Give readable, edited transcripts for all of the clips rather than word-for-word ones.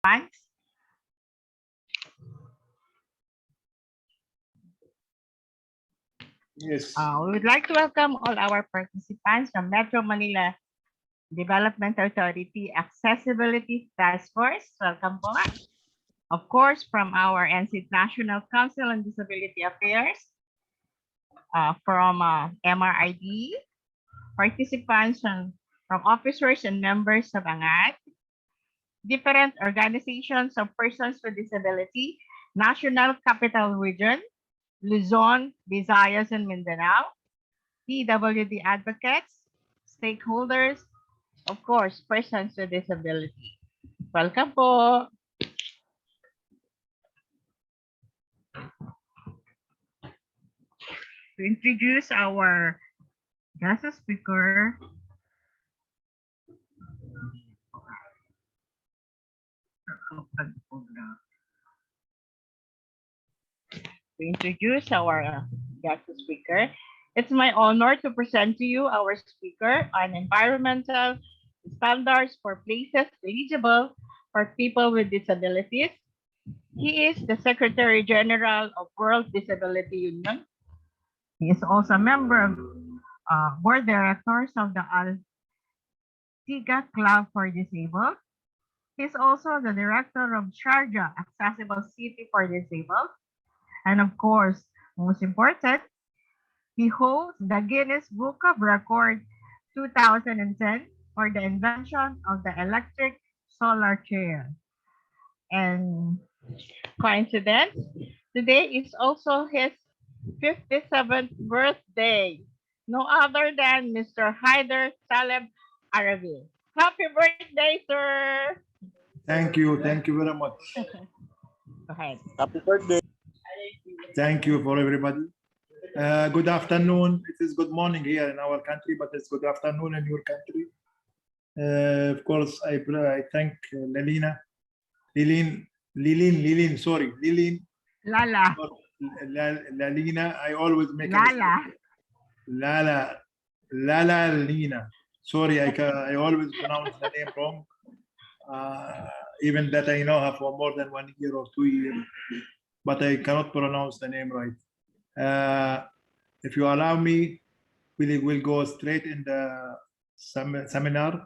Thanks. Yes. We would like to welcome all our participants from Metro Manila Development Authority Accessibility Task Force. Welcome po. Of course, from our NC National Council on Disability Affairs, from MRID, participants from officers and members of ANGAT, different organizations of persons with disability, National Capital Region, Luzon, Visayas, and Mindanao, PWD advocates, stakeholders, of course, persons with disability. Welcome po. To introduce our guest speaker, it's my honor to present to you our speaker on environmental standards for places eligible for people with disabilities. He is the Secretary General of World Disability Union. He is also a member of board directors of the Al-Tiga Club for Disabled. He's also the director of Sharjah Accessible City for Disabled. And of course, most important, he holds the Guinness Book of Record 2010 for the invention of the electric solar chair. And coincidence, today is also his 57th birthday. No other than Mr. Haider Taleb Arabi. Happy birthday, sir! Thank you. Thank you very much. Go ahead. Happy birthday. Thank you for everybody. Good afternoon. It is good morning here in our country, but it's good afternoon in your country. Of course, I thank Lilin. Lala. Lalina. I always make Lala. Lala Lina. Sorry, I always pronounce the name wrong. Even that I know her for more than 1 year or 2 years, but I cannot pronounce the name right. If you allow me, we will go straight in the seminar.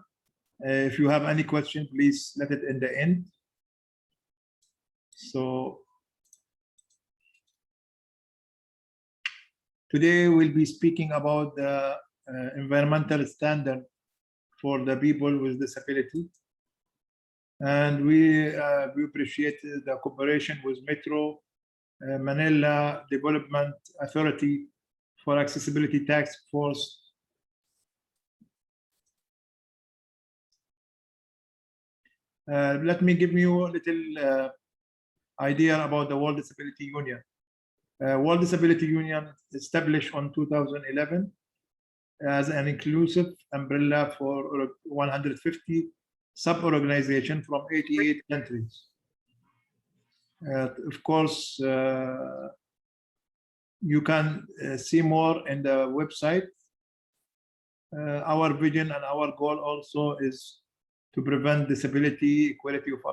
If you have any question, please let it in the end. So today we'll be speaking about the environmental standard for the people with disability. And we appreciate the cooperation with Metro Manila Development Authority for Accessibility Task Force. Let me give you a little idea about the World Disability Union. World Disability Union established in 2011 as an inclusive umbrella for 150 sub-organizations from 88 countries. Of course, you can see more in the website. Our vision and our goal also is to prevent disability, equality of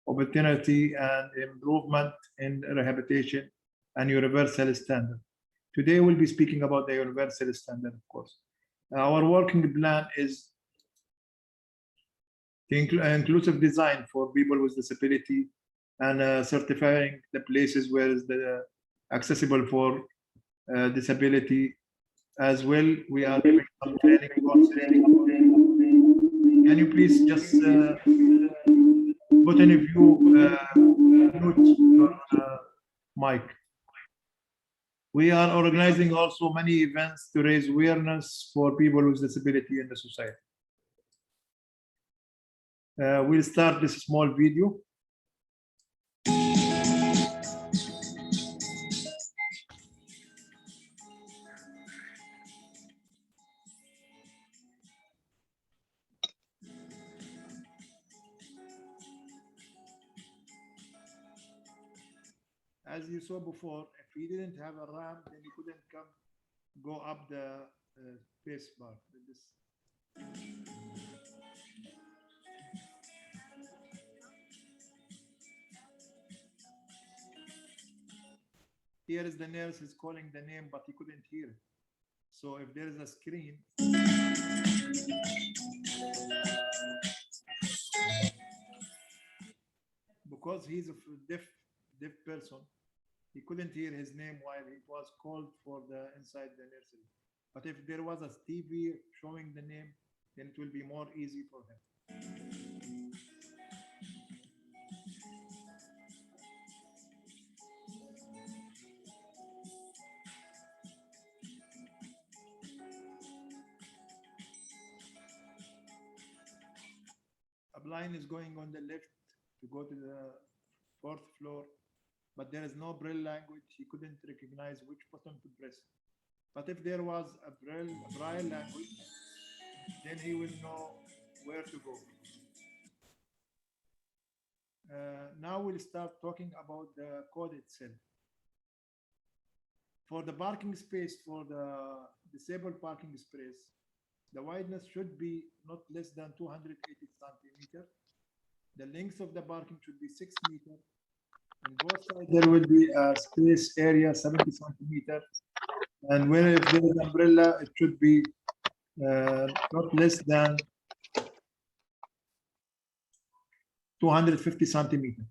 opportunity, and improvement in rehabilitation and universal standard. Today we'll be speaking about the universal standard, of course. Our working plan is inclusive design for people with disability and certifying the places where is the accessible for disability. As well, we are doing some training courses. Can you please just put in a few mute your mic? We are organizing also many events to raise awareness for people with disability in the society. We'll start this small video. As you saw before, if you didn't have a ramp, then you couldn't go up the space bar. Here is the nurse is calling the name, but he couldn't hear it. So if there is a screen, because he's a deaf person, he couldn't hear his name while it was called for the inside the nursery. But if there was a TV showing the name, then it will be more easy for him. A blind is going on the left to go to the 4th floor, but there is no Braille language. He couldn't recognize which button to press. But if there was a Braille language, then he will know where to go. Now we'll start talking about the code itself. For the parking space, for the disabled parking space, the wideness should be not less than 280 centimeters. The length of the parking should be 6 meters. On both sides, there will be a space area 70 centimeters. And when if there is umbrella, it should be not less than 250 centimeters.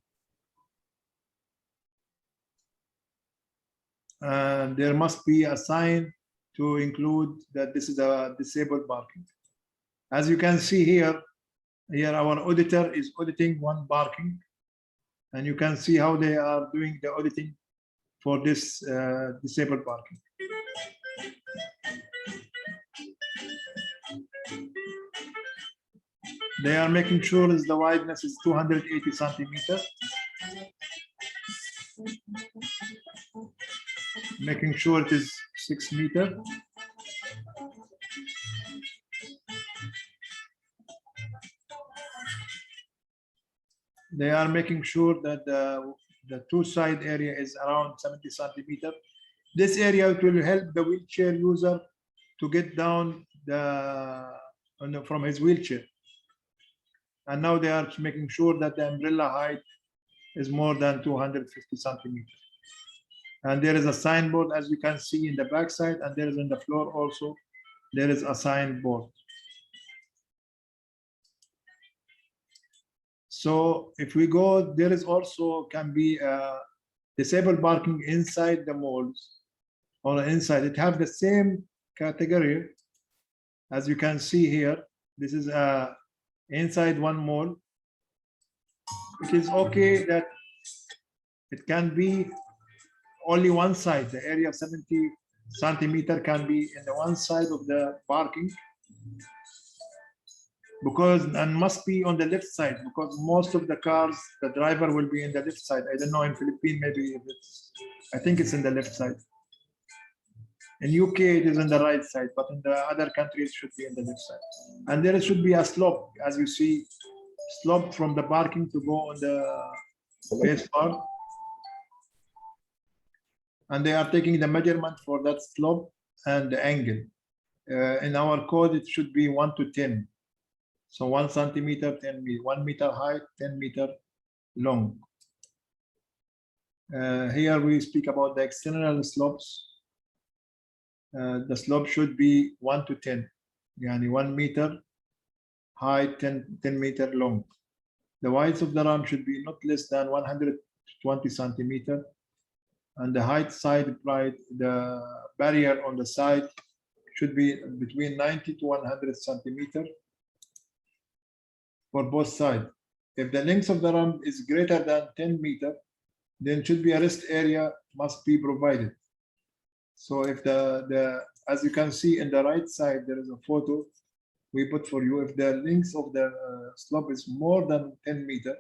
And there must be a sign to include that this is a disabled parking. As you can see here our auditor is auditing one parking, and you can see how they are doing the auditing for this disabled parking. They are making sure the wideness is 280 centimeters. Making sure it is 6 meters. They are making sure that the two side area is around 70 centimeters. This area will help the wheelchair user to get down from his wheelchair. And now they are making sure that the umbrella height is more than 250 centimeters. And there is a signboard, as you can see in the back side, and there is on the floor also, there is a signboard. So if we go, there is also can be disabled parking inside the malls or inside. It have the same category as you can see here. This is inside one mall. It is okay that it can be only one side. The area of 70 centimeter can be in the one side of the parking, because and must be on the left side, because most of the cars the driver will be in the left side. I don't know in Philippines, maybe if it's, I think it's in the left side. In UK it is on the right side, but in the other countries it should be in the left side. And there should be a slope, as you see, slope from the parking to go on the base part. And they are taking the measurement for that slope and the angle. In our code it should be 1 to 10. So 1 centimeter, 10 meters, 1 meter height, 10 meter long. Here we speak about the external slopes. The slope should be 1 to 10, yani 1 meter height, 10 meter long. The width of the ramp should be not less than 120 centimeter, and the height side, the barrier on the side should be between 90 to 100 centimeter for both sides. If the length of the ramp is greater than 10 meters, then should be a rest area must be provided. So if as you can see in the right side, there is a photo we put for you. If the length of the slope is more than 10 meters,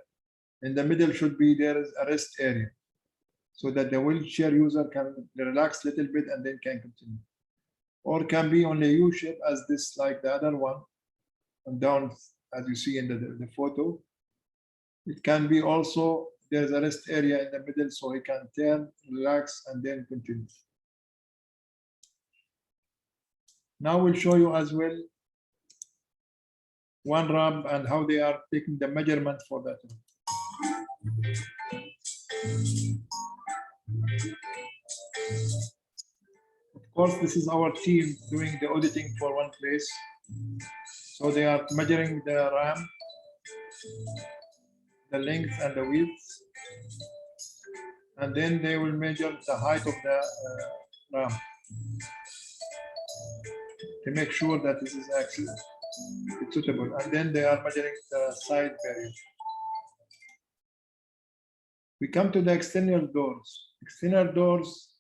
in the middle should be there is a rest area, so that the wheelchair user can relax a little bit and then can continue. Or can be on a U shape as this, like the other one, and down as you see in the photo. It can be also, there's a rest area in the middle, so he can turn, relax, and then continue. Now we'll show you as well one ramp and how they are taking the measurement for that ramp. course, this is our team doing the auditing for one place. So they are measuring the ramp, the length and the width, and then they will measure the height of the ramp to make sure that this is actually suitable. And then they are measuring the side barrier. We come to the external doors. External doors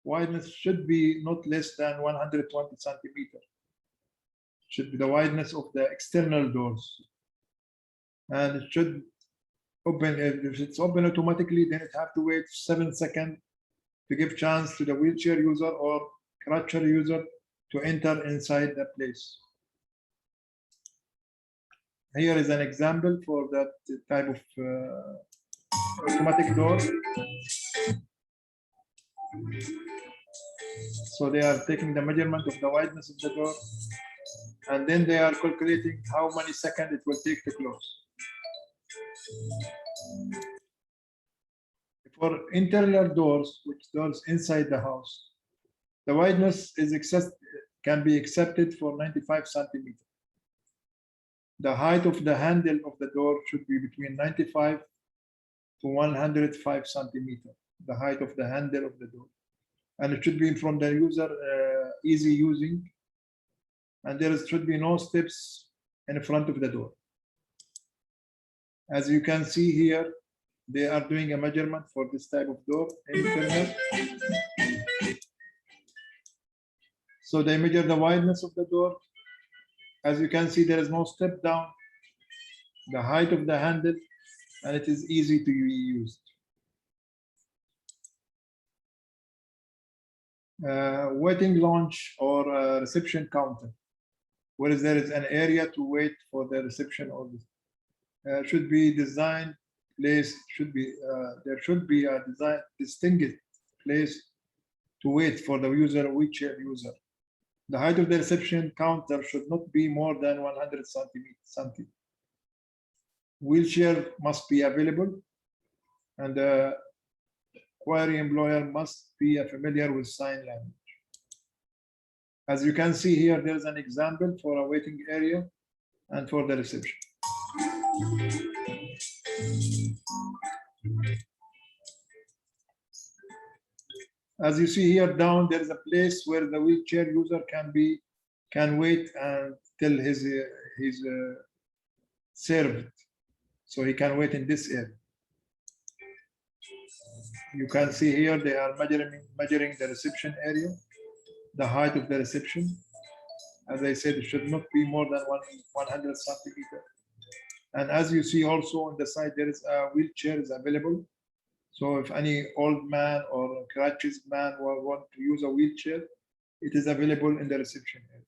wideness should be not less than 120 centimeters. Should be the wideness of the external doors. And it should open, if it's open automatically, then it have to wait 7 seconds to give chance to the wheelchair user or crutcher user to enter inside the place. Here is an example for that type of automatic door. So they are taking the measurement of the wideness of the door, and then they are calculating how many seconds it will take to close. For internal doors, which doors inside the house, the wideness can be accepted for 95 centimeters. The height of the handle of the door should be between 95 to 105 centimeters, the height of the handle of the door. And it should be from the user easy using. And there should be no steps in front of the door. As you can see here, they are doing a measurement for this type of door, internal. So they measure the wideness of the door. As you can see, there is no step down, the height of the handle, and it is easy to be used. Waiting lounge or reception counter, where there is an area to wait for the reception or should be designed place, there should be a distinguished place to wait for the wheelchair user. The height of the reception counter should not be more than 100 centimeters. Wheelchair must be available, and the query employer must be familiar with sign language. As you can see here, there is an example for a waiting area and for the reception. As you see here down, there is a place where the wheelchair user can wait until his served. So he can wait in this area. You can see here they are measuring the reception area, the height of the reception. As I said, it should not be more than 100 centimeters. And as you see also on the side, there is a wheelchair is available. So if any old man or crutches man want to use a wheelchair, it is available in the reception area.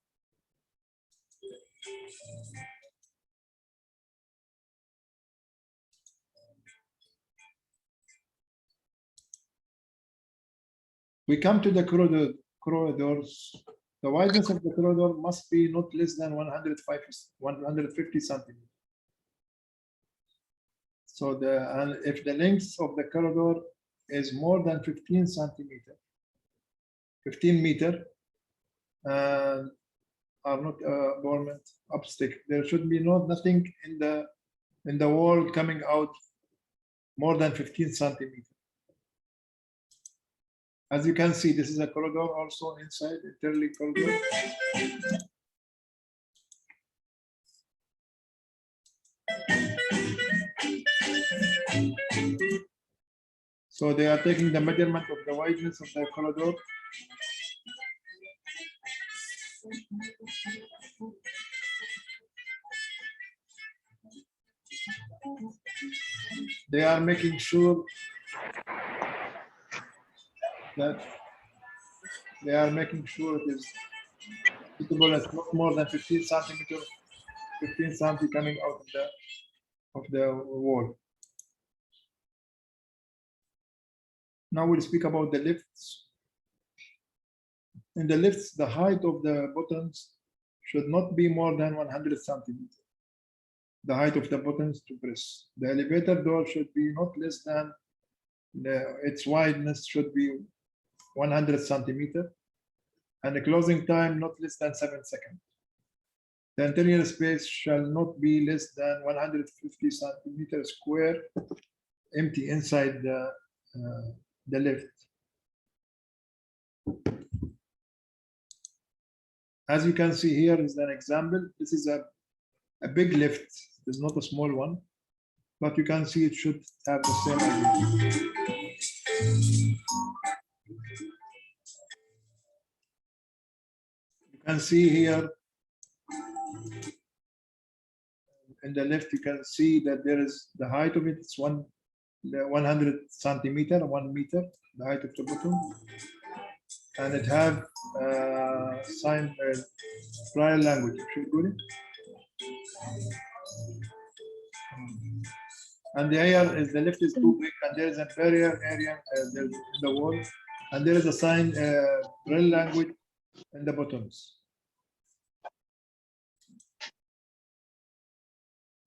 We come to the corridors. The wideness of the corridor must be not less than 150 centimeters. So if the length of the corridor is more than 15 centimeters, 15 meters, and are not dormant obstacle, there should be nothing in the wall coming out more than 15 centimeters. As you can see, this is a corridor also inside, internally corridor. So they are taking the measurement of the wideness of the corridor. They are making sure that it is suitable as not more than 15 centimeters, 15 centimeters coming out of the wall. Now we'll speak about the lifts. In the lifts, the height of the buttons should not be more than 100 centimeters. The height of the buttons to press. The elevator door should be not less than its wideness should be 100 centimeters. and the closing time not less than 7 seconds. The interior space shall not be less than 150 centimeters square empty inside the lift. As you can see here is an example. This is a big lift. It's not a small one, but you can see it should have the same idea. You can see here in the lift, you can see that there is the height of it. It's 100 centimeter, 1 meter, the height of the bottom, and it have sign braille language. And the air is the lift is too big, and there is a barrier area in the wall, and there is a sign braille language in the bottoms.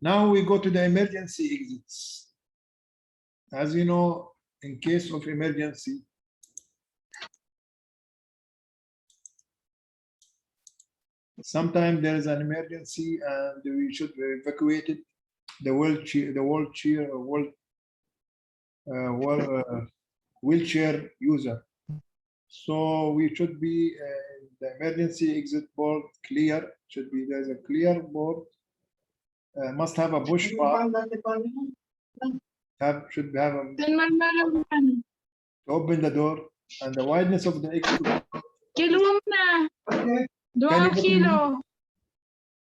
Now we go to the emergency exits. As you know, in case of emergency, sometimes there is an emergency and we should evacuate it. The wheelchair user. So we should be the emergency exit board clear. Should be there's a clear board. Must have a push bar. Should have a open the door, and the wideness of the exit. Okay.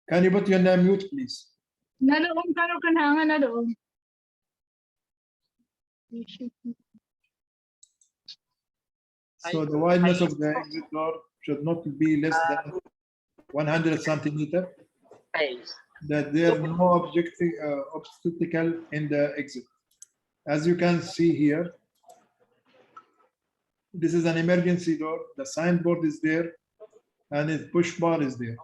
Can you put your name mute, please? So the wideness of the exit door should not be less than 100 centimeter. That there are no obstacle in the exit. As you can see here, this is an emergency door. The signboard is there, and its push bar is there.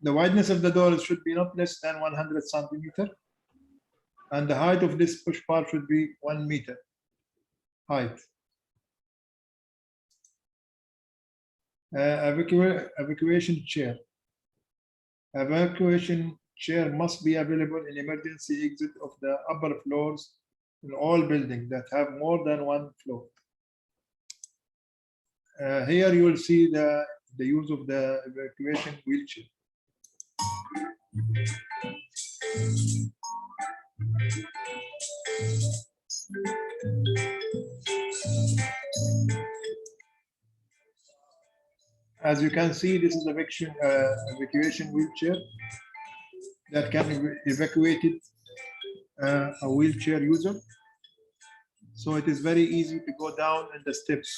The wideness of the door should be not less than 100 centimeter, and the height of this push bar should be 1 meter height. Evacuation chair. Evacuation chair must be available in emergency exit of the upper floors in all buildings that have more than one floor. Here you will see the use of the evacuation wheelchair. As you can see, this is evacuation wheelchair that can evacuate a wheelchair user. So it is very easy to go down in the steps.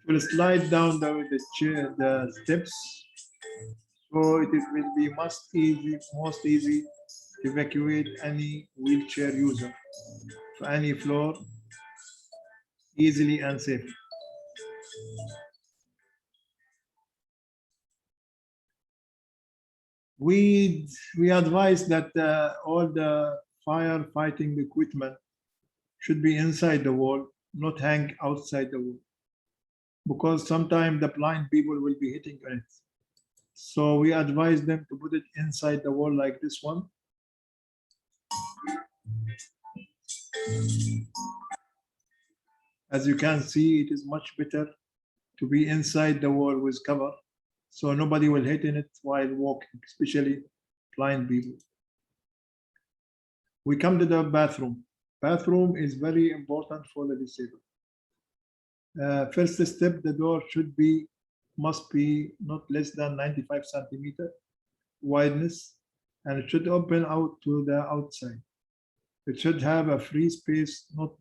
It will slide down the steps. So it will be most easy to evacuate any wheelchair user to any floor easily and safely. We advise that all the firefighting equipment should be inside the wall, not hang outside the wall, because sometimes the blind people will be hitting on it. So we advise them to put it inside the wall like this one. As you can see, it is much better to be inside the wall with cover, so nobody will hit in it while walking, especially blind people. We come to the bathroom. Bathroom is very important for the disabled. First step, the door must be not less than 95 centimeter wideness, and it should open out to the outside. It should have a free space, not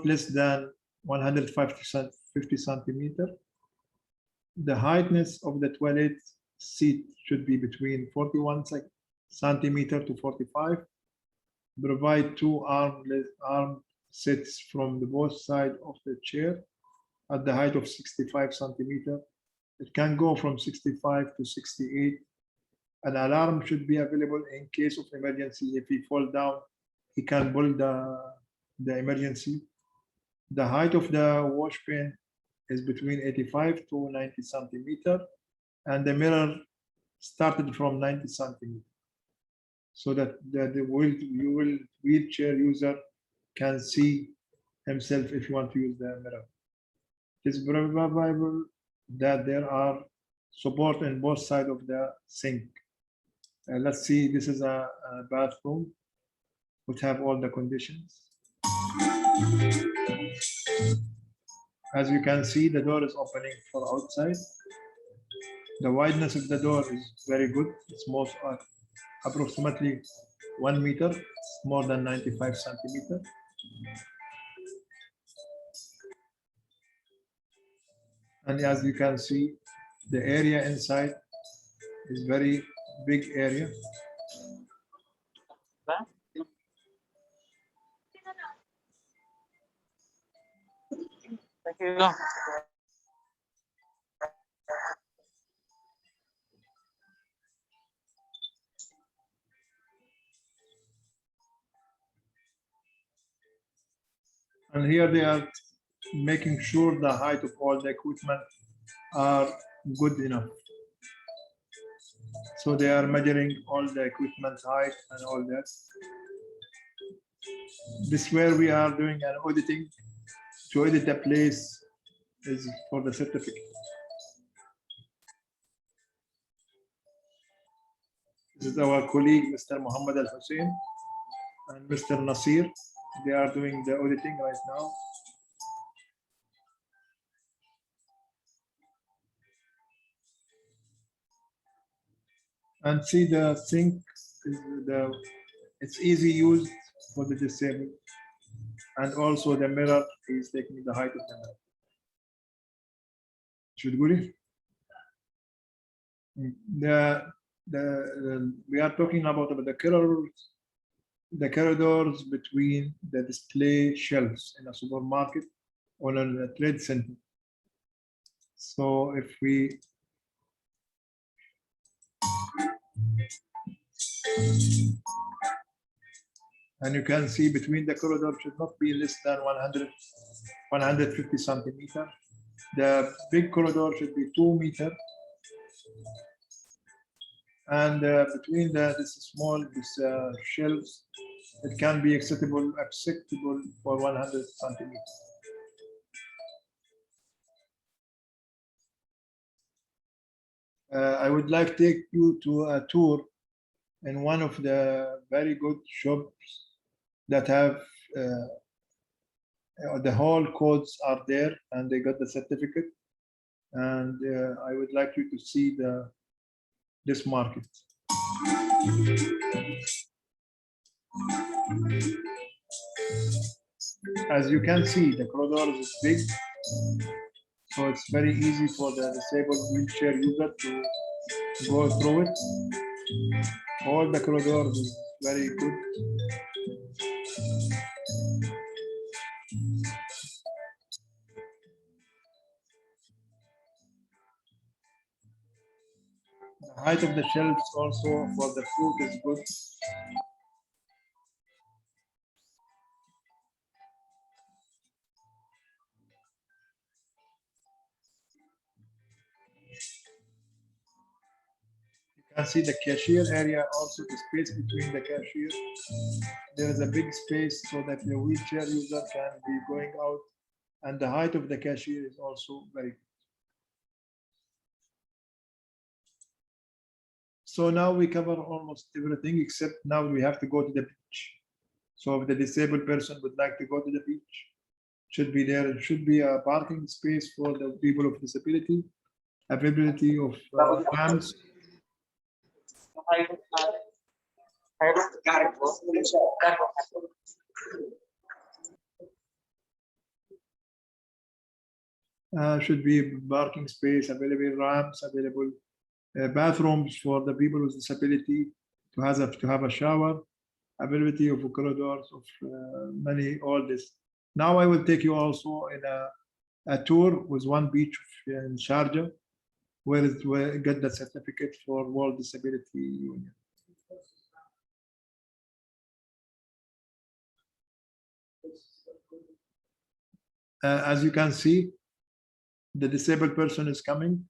less than 150 centimeter. The heightness of the toilet seat should be between 41 centimeter to 45, provide two arm sets from the both sides of the chair at the height of 65 centimeter. It can go from 65 to 68. An alarm should be available in case of emergency. If he fall down, he can pull the emergency. The height of the wash bin is between 85 to 90 centimeter, and the mirror started from 90 centimeter, so that the wheelchair user can see himself if you want to use the mirror. It is probable that there are support in both sides of the sink. Let's see, this is a bathroom which have all the conditions. As you can see, the door is opening for outside. The wideness of the door is very good. It's most approximately 1 meter, more than 95 centimeter. And as you can see, the area inside is very big area. Thank you. And here they are making sure the height of all the equipment are good enough. So they are measuring all the equipment height and all that. This where we are doing an auditing to edit the place is for the certificate. This is our colleague, Mr. Muhammad Al Hussein and Mr. Nasir. They are doing the auditing right now. And see the sink, it's easy used for the disabled. And also the mirror is taking the height of the mirror. Should go we are talking about the corridors between the display shelves in a supermarket or in a trade center. So if we and you can see between the corridor should not be less than 150 centimeter. The big corridor should be 2 meters. And between this shelves, it can be acceptable for 100 centimeters. I would like to take you to a tour in one of the very good shops that have the whole codes are there and they got the certificate. And I would like you to see this market. As you can see, the corridor is big, so it's very easy for the disabled wheelchair user to go through it. All the corridors is very good. The height of the shelves also for the fruit is good. You can see the cashier area, also the space between the cashier. There is a big space so that the wheelchair user can be going out, and the height of the cashier is also very good. So now we cover almost everything except now we have to go to the beach. So if the disabled person would like to go to the beach, should be there. It should be a parking space for the people with disability, availability of ramps. Should be parking space, available ramps, available bathrooms for the people with disability to have a shower. availability of corridors, of many, all this. Now I will take you also in a tour with one beach in Sharjah, where we get the certificate for World Disability Union. As you can see, the disabled person is coming,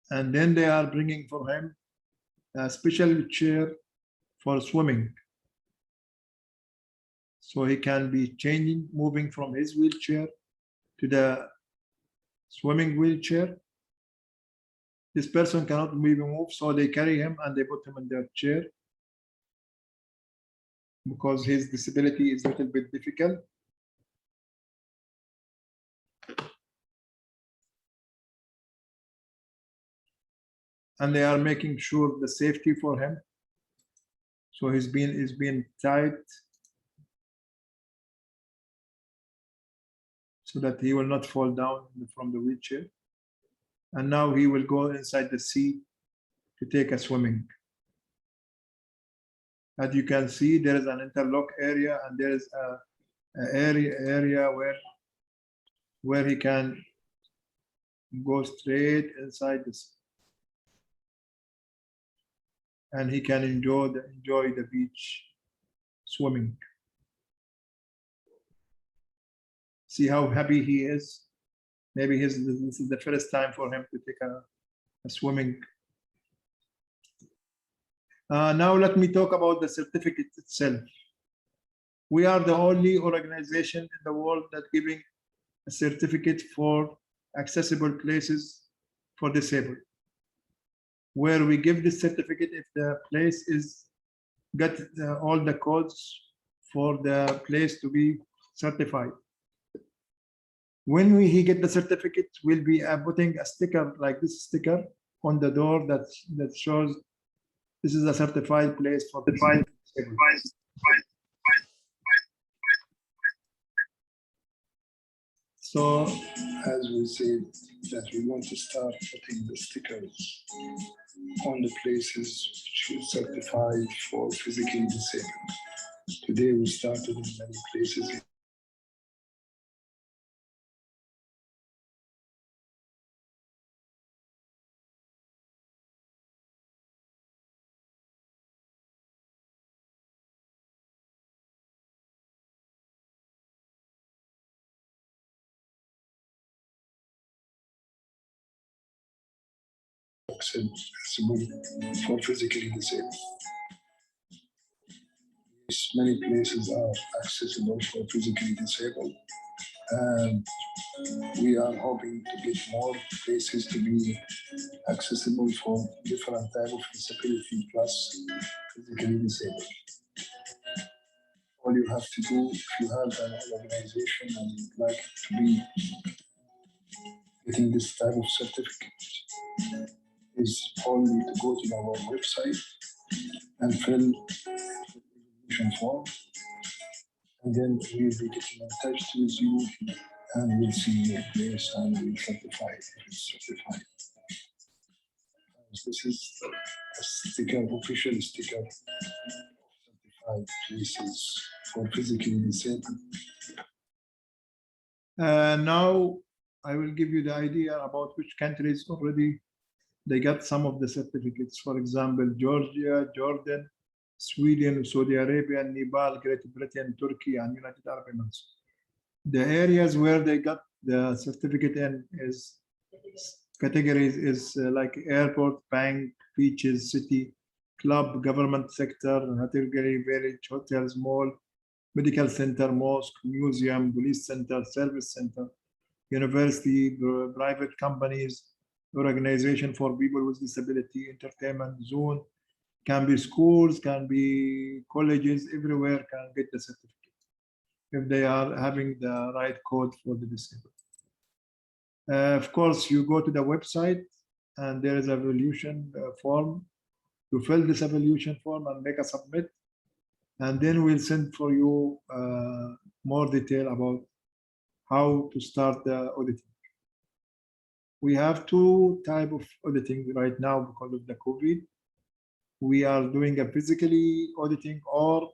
and then they are bringing for him a special chair for swimming. So he can be changing, moving from his wheelchair to the swimming wheelchair. This person cannot move, so they carry him and they put him in their chair because his disability is a little bit difficult. And they are making sure the safety for him. So he's been tied so that he will not fall down from the wheelchair. And now he will go inside the sea to take a swimming. As you can see, there is an interlock area, and there is a area where he can go straight inside the sea. And he can enjoy the beach swimming. See how happy he is. Maybe this is the first time for him to take a swimming. Now let me talk about the certificate itself. We are the only organization in the world that giving a certificate for accessible places for disabled, where we give this certificate if the place is got all the codes for the place to be certified. When he get the certificate, we'll be putting a sticker like this sticker on the door that shows this is a certified place for disabled. So as we said that we want to start putting the stickers on the places which is certified for physically disabled. Today we started in many places. Accessible for physically disabled. Many places are accessible for physically disabled, and we are hoping to get more places to be accessible for different type of disability plus physically disabled. All you have to do, if you have an organization and you'd like to be getting this type of certificate, is only to go to our website and fill the application form, and then we'll be getting in touch with you and we'll see your place and we'll certify it if it's certified. This is a sticker, official sticker of certified places for physically disabled. now I will give you the idea about which countries already they got some of the certificates. For example, Georgia, Jordan, Sweden, Saudi Arabia, Nepal, Great Britain, Turkey, and United Arab Emirates. The areas where they got the certificate in is categories is like airport, bank, beaches, city, club, government sector, category, village, hotels, mall, medical center, mosque, museum, police center, service center, university, private companies, organization for people with disability, entertainment zone, can be schools, can be colleges, everywhere can get the certificate if they are having the right code for the disabled. Of course, you go to the website and there is a evaluation form. You fill this evaluation form and make a submit, and then we'll send for you more detail about how to start the auditing. We have two types of auditing right now because of the COVID. we are doing a physically auditing, or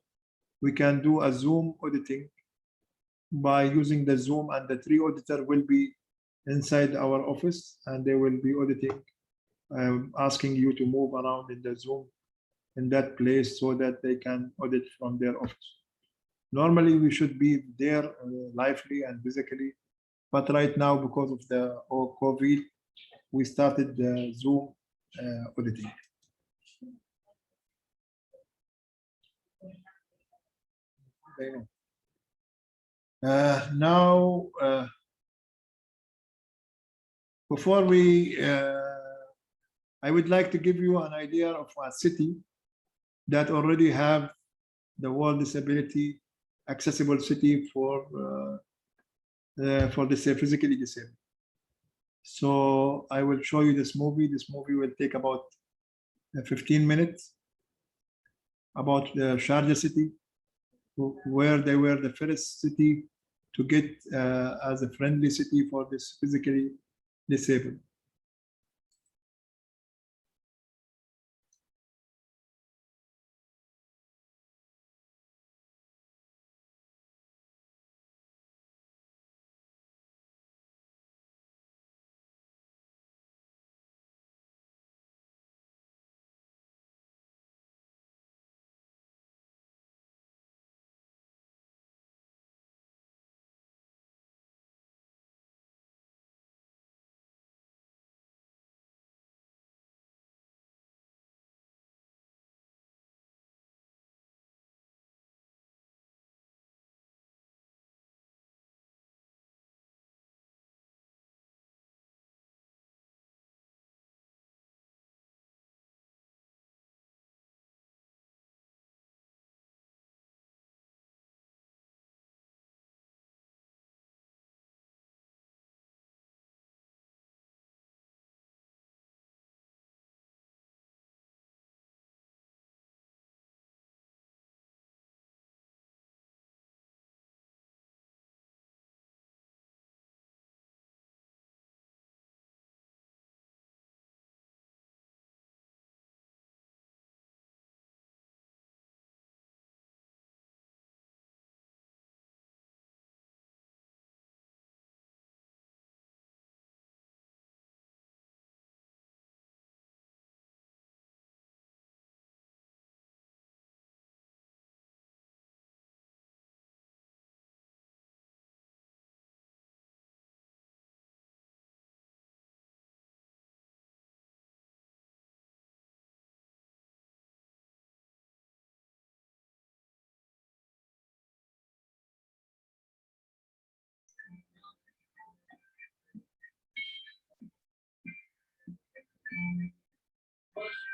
we can do a Zoom auditing by using the Zoom, and the 3 auditor will be inside our office and they will be auditing, asking you to move around in the Zoom in that place so that they can audit from their office. Normally we should be there lively and physically, but right now because of the COVID, we started the Zoom auditing. Now, before we, I would like to give you an idea of a city that already have the World Disability Accessible City for the physically disabled. So I will show you this movie. This movie will take about 15 minutes about the Sharjah city, where they were the first city to get as a friendly city for this physically disabled.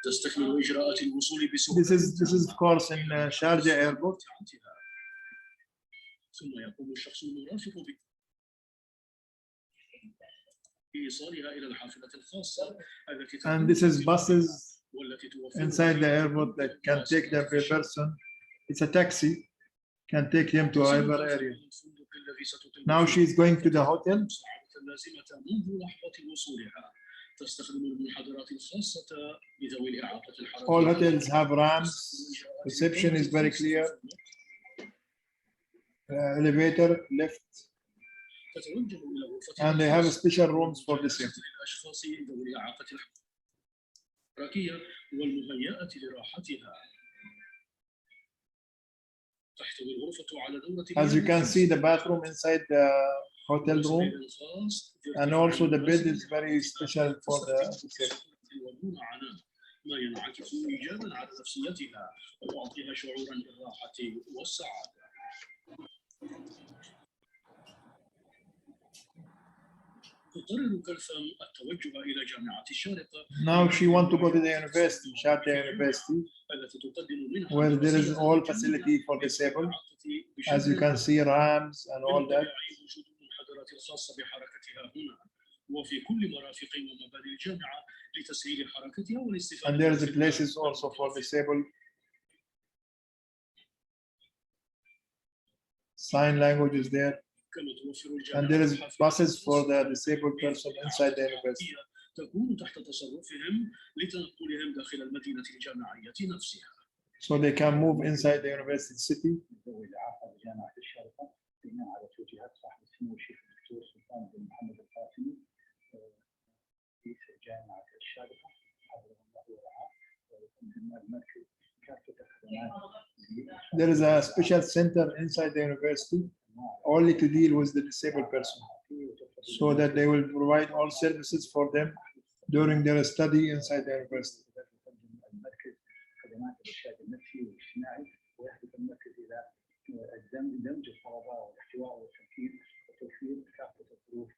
تستكمل إجراءات الوصول This is of course in Sharjah airport. ثم يقوم الشخص المرافق بإيصالها إلى الحافلة الخاصة التي And this is buses والتي توفر inside the airport that can take the person. It's a taxi, can take him to whatever area. Now she's going to the hotel. منذ لحظة وصولها تستخدم المنحدرات الخاصة بذوي الإعاقة الحركية. All hotels have ramps. Reception is very clear. Elevator, lift, تتوجه إلى غرفة and they have special rooms for this. للأشخاص ذوي الإعاقة الحركية والمهيئة لراحتها. تحتوي الغرفة على دورة. As you can see, the bathroom inside the hotel room, and also the bed is very special for the disabled. ما ينعكس إيجابا على نفسيتها ويعطيها شعورا بالراحة والسعادة. تقرر كلثم التوجه إلى جامعة الشارقة. Now she want to go to the university, Sharjah University, where there is all facility for disabled. As you can see, ramps and all that. وفي كل مرافق ومباني الجامعة لتسهيل حركتها والاستفادة. And there is places also for disabled. Sign language is there. And there is buses for the disabled person inside the university. تكون تحت تصرفهم لتنقلهم داخل المدينة الجامعية نفسها. So they can move inside the university city. ذوي الإعاقة بجامعة الشارقة بناء على توجيهات صاحب السمو الشيخ الدكتور سلطان بن محمد القاسمي رئيس جامعة الشارقة حفظه الله ورعاه ويقدم المركز كافة الخدمات. There is a special center inside the university only to deal with the disabled person, so that they will provide all services for them during their study inside the university. المركز خدمات الإرشاد النفسي والاجتماعي، ويهدف المركز إلى دمج الطلبة والاحتواء والتمكين وتوفير كافة الظروف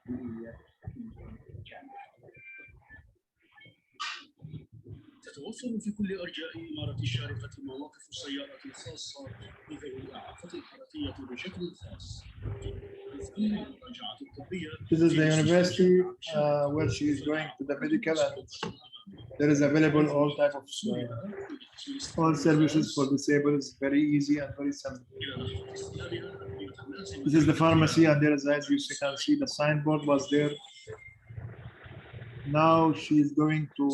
التقديمية في الجامعة. تتوفر في كل أرجاء إمارة الشارقة مواقف السيارات الخاصة بذوي الإعاقة الحركية بشكل خاص. تم المراجعة الطبية. This is the university where she is going to the medical, and there is available all type of all services for disabled. It's very easy and very simple. This is the pharmacy, and there is, as you can see, the signboard was there. Now she is going to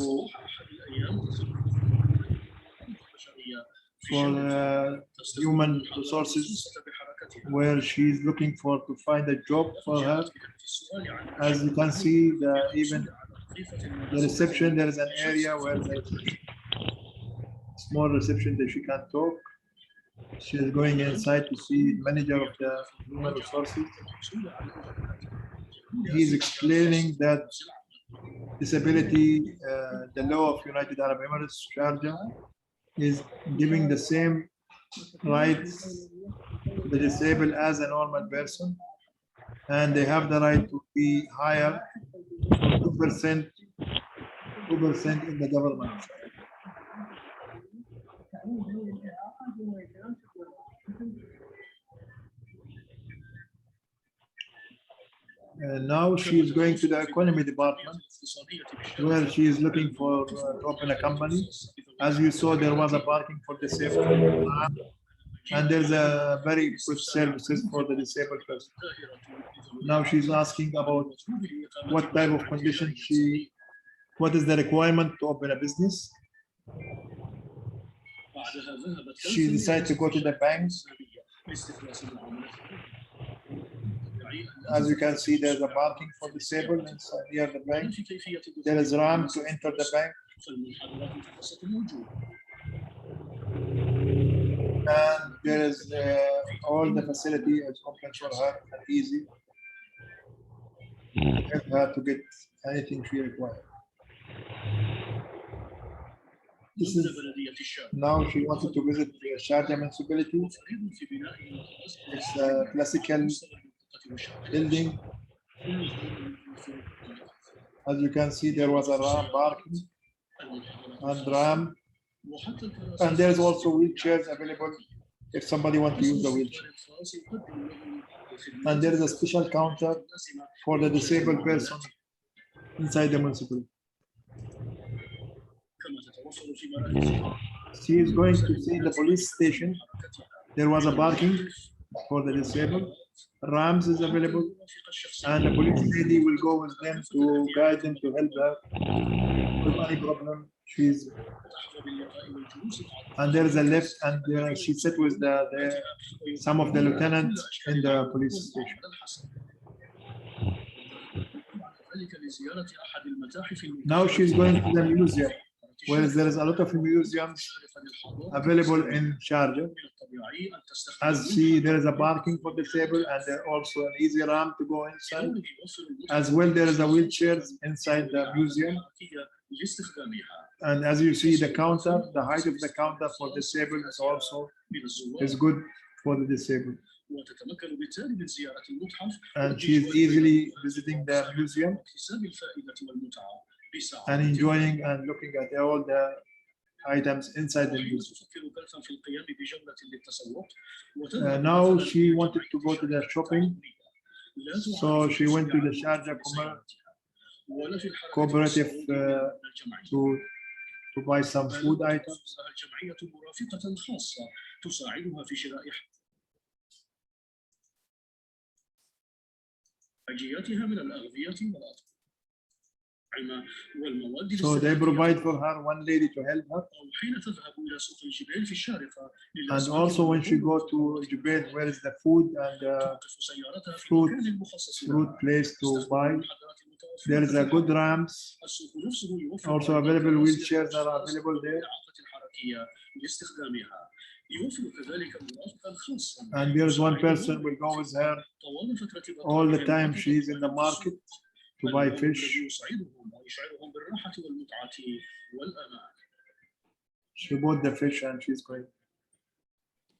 for human resources, where she is looking for to find a job for her. As you can see, even the reception, there is an area where there's a small reception that she can talk. She is going inside to see the manager of the human resources. He is explaining that disability, the law of United Arab Emirates, Sharjah, is giving the same rights to the disabled as a normal person, and they have the right to be higher for 2% in the government. Now she is going to the economy department, where she is looking for to open a company. As you saw, there was a parking for disabled, and there's a very good services for the disabled person. Now she's asking about what type of condition what is the requirement to open a business. She decided to go to the bank. As you can see, there's a parking for disabled inside near the bank. There is a ramp to enter the bank. And there is all the facility is open for her and easy. Help her to get anything she requires. This is now she wanted to visit the Sharjah municipality. It's a classical building. As you can see, there was a ramp parking and ramp, and there's also wheelchairs available if somebody wants to use the wheelchair. And there is a special counter for the disabled person inside the municipality. She is going to see the police station. There was a parking for the disabled. Ramps is available, and the police lady will go with them to guide them to help her with any problem. And there is a lift, and she sat with some of the lieutenants in the police station. Now she's going to the museum, where there is a lot of museums available in Sharjah. As there is a parking for disabled, and there also an easy ramp to go inside. As well, there is a wheelchairs inside the museum. And as you see, the counter, the height of the counter for disabled is also good for the disabled. And she is easily visiting the museum and enjoying and looking at all the items inside the museum. Now she wanted to go to the shopping, so she went to the Sharjah cooperative to buy some food items. حاجياتها من الأغذية والأطعمة. والمواد So they provide for her one lady to help her. أو حين تذهب إلى سوق الجبال في الشارقة And also when she go to Jibel, where is the food and توقف سيارتها في fruit المكان المخصص fruit لها. place to تستخدم buy. المحركات المتوفرة There is a في good الحارة. ramps. السوق نفسه يوفر Also أيضاً available كراسي wheelchairs are للأشخاص available there. بالإعاقة الحركية لاستخدامها. يوفر كذلك مرافقاً خاصاً. And there is one person will go with her طوال فترة all the بقائها time she is in the market to buy الذي fish. يسعدهم ويشعرهم بالراحة والمتعة والأمان. She bought the fish and she's going.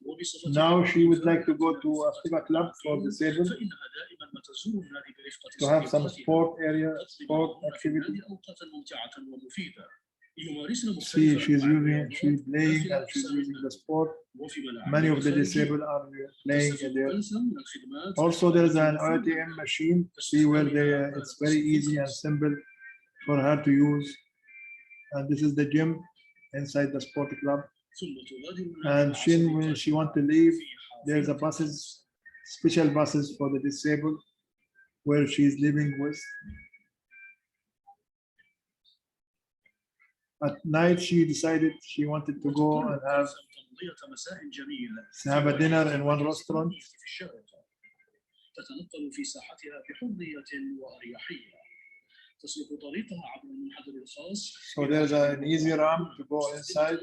وبصفة Now she would like to go to a FIBA club for disabled فإنها دائماً ما تزور النادي برفقة to have some صديقاتها. sport area, تقضي sport معهن في activity. النادي أوقاتاً ممتعة ومفيدة. يمارسن See, مختلف she's أنواع using, الرياضات she's playing داخل and she's أقسام using the النادي sport. وفي ملاعب Many of the الخارجية. disabled are playing تستفيد there. جلسة من الخدمات Also, there is an التي ATM machine. See where it's very easy and simple for her to use. And this is the gym inside the sport club. ثم تغادر And she, when she want to leave, there's a buses, special buses for the disabled, where she's living with. At night, she decided she wanted to go and have تمضية مساء جميل a dinner in one restaurant. في الشارقة. تتنقل في ساحتها بحرية وأريحية. تسلك طريقها عبر المنحدر الخاص. So there's an easy ramp to go inside,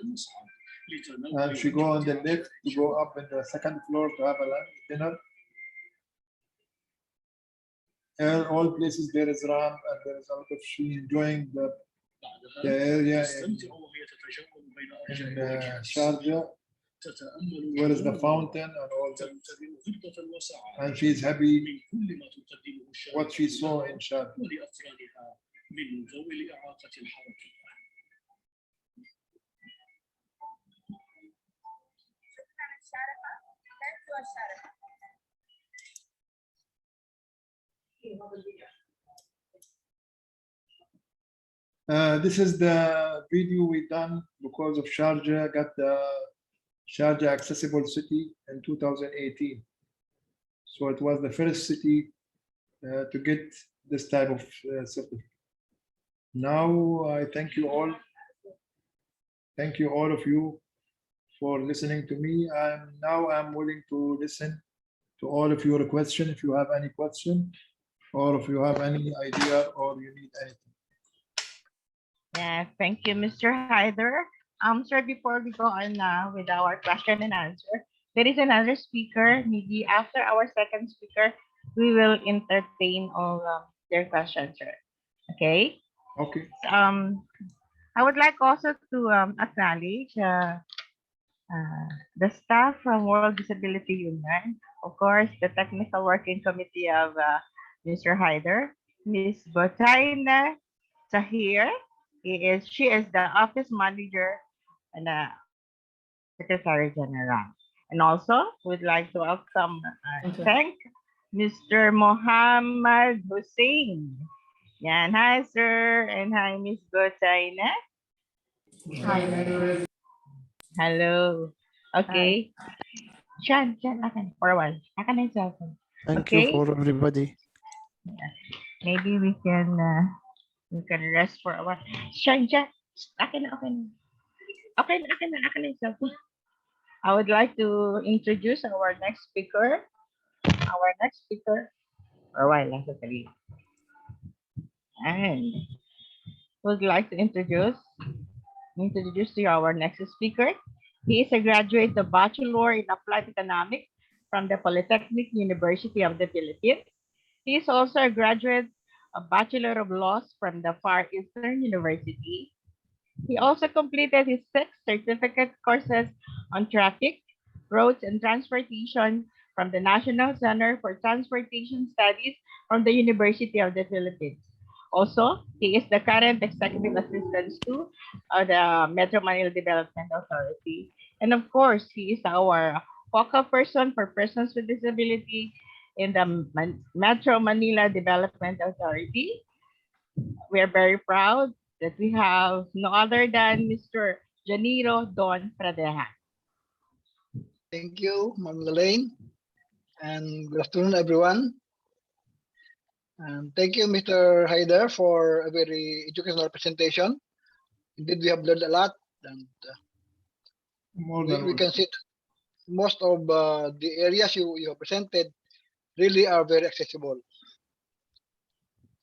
and she go on the lift to go up in the second floor to have a dinner. And all places there is ramp, and there is a lot of she enjoying the area in Sharjah, where is the fountain and all that. And she's happy what she saw in Sharjah. من ذوي الإعاقة الحركية. This is the video we done because of Sharjah, got the Sharjah Accessible City in 2018. So it was the first city to get this type of certificate. Now I thank you all. Thank you all of you for listening to me. And now I'm willing to listen to all of your questions. If you have any question, or if you have any idea, or you need anything. Yeah, thank you, Mr. Hyder. Sir, before we go on with our question and answer, there is another speaker. Maybe after our second speaker, we will entertain all their questions, sir. Okay. Okay. I would like also to acknowledge the staff from World Disability Union, of course, the Technical Working Committee of Mr. Hyder, Ms. Botaina Tahir. She is the office manager and Secretary General. And also, we'd like to welcome thank Mr. Mohammed Hussein. Yan, hi sir, and hi Ms. Botaina. Hi. Hello. Okay. Sean, akan for a while. Akan na yung cellphone. Thank you for everybody. Maybe we can rest for a while. Sean, akan na. Akan na yung cellphone. I would like to introduce our next speaker. For a while lang sa sarili. And would like to introduce to you our next speaker. He is a graduate of Bachelor in Applied Economics from the Polytechnic University of the Philippines. He is also a graduate of Bachelor of Laws from the Far Eastern University. He also completed his 6 certificate courses on traffic, roads, and transportation from the National Center for Transportation Studies from the University of the Philippines. Also, he is the current executive assistant to the Metro Manila Development Authority. And of course, he is our focal person for persons with disability in the Metro Manila Development Authority. We are very proud that we have no other than Mr. Janiro Don Pradeja. Thank you, Ma'am Lalaine, and good afternoon, everyone. And thank you, Mr. Haider, for a very educational presentation. Indeed, we have learned a lot, and More we, than we all. can see that most of the areas you have presented really are very accessible.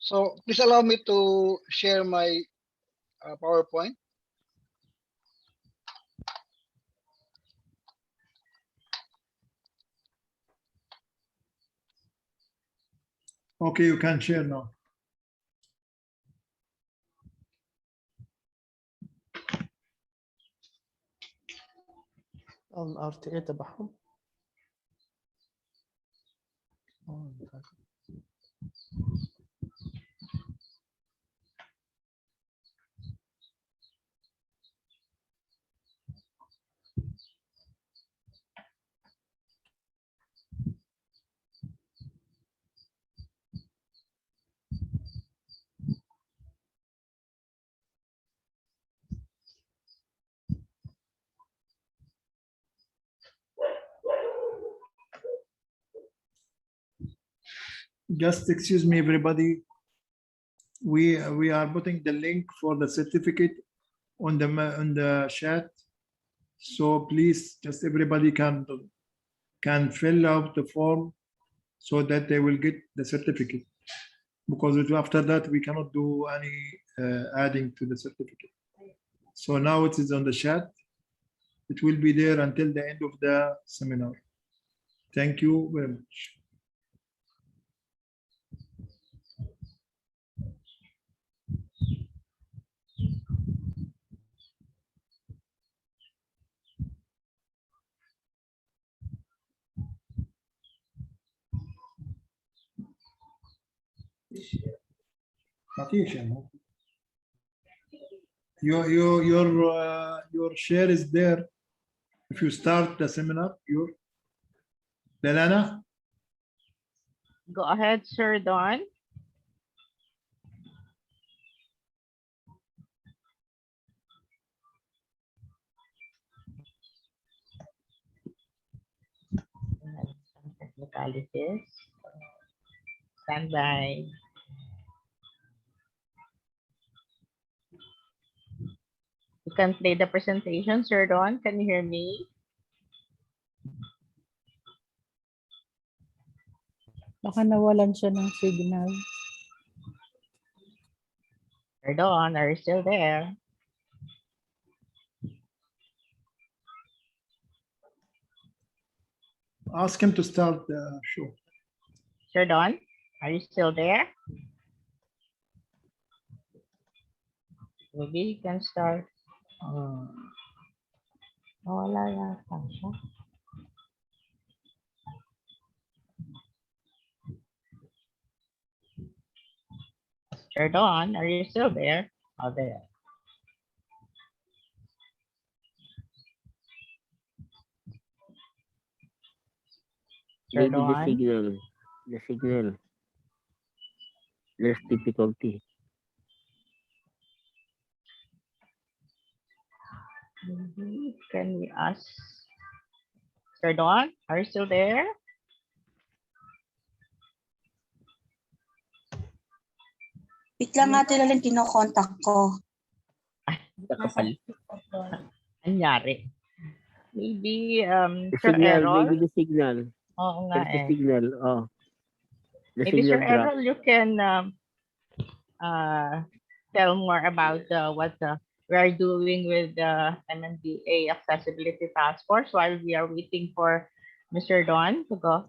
So please allow me to share my PowerPoint. Okay, you can share now. الRTA تبعهم. Just excuse me, everybody. We are putting the link for the certificate on the chat. So please, just everybody can fill out the form so that they will get the certificate. Because after that, we cannot do any adding to the certificate. So now it is on the chat. It will be there until the end of the seminar. Thank you very much. Your share is there. If you start the seminar, your Delana, Go ahead, Sir Don. Some technicalities. Stand by. You can play the presentation, Sir Don. Can you hear me? Baka nawalan siya ng signal. Sir Don, are you still there? ask him to start the show. Sir Don, are you still there? Maybe you can start. Wala yata siya. Sir Don, are you still there? Oh, there. Sir Maybe the Don? signal, there's difficulty. Maybe can we ask Sir Don? Are you still there? Wait lang nga lang kinokontak ko. Anyari. Maybe The Sir signal, Errol? maybe the signal. Oo nga There's the eh. signal. Oh, the Maybe Sir signal drop. Errol, you can tell more about what we are doing with the MMDA Accessibility Task Force while we are waiting for Mr. Don to go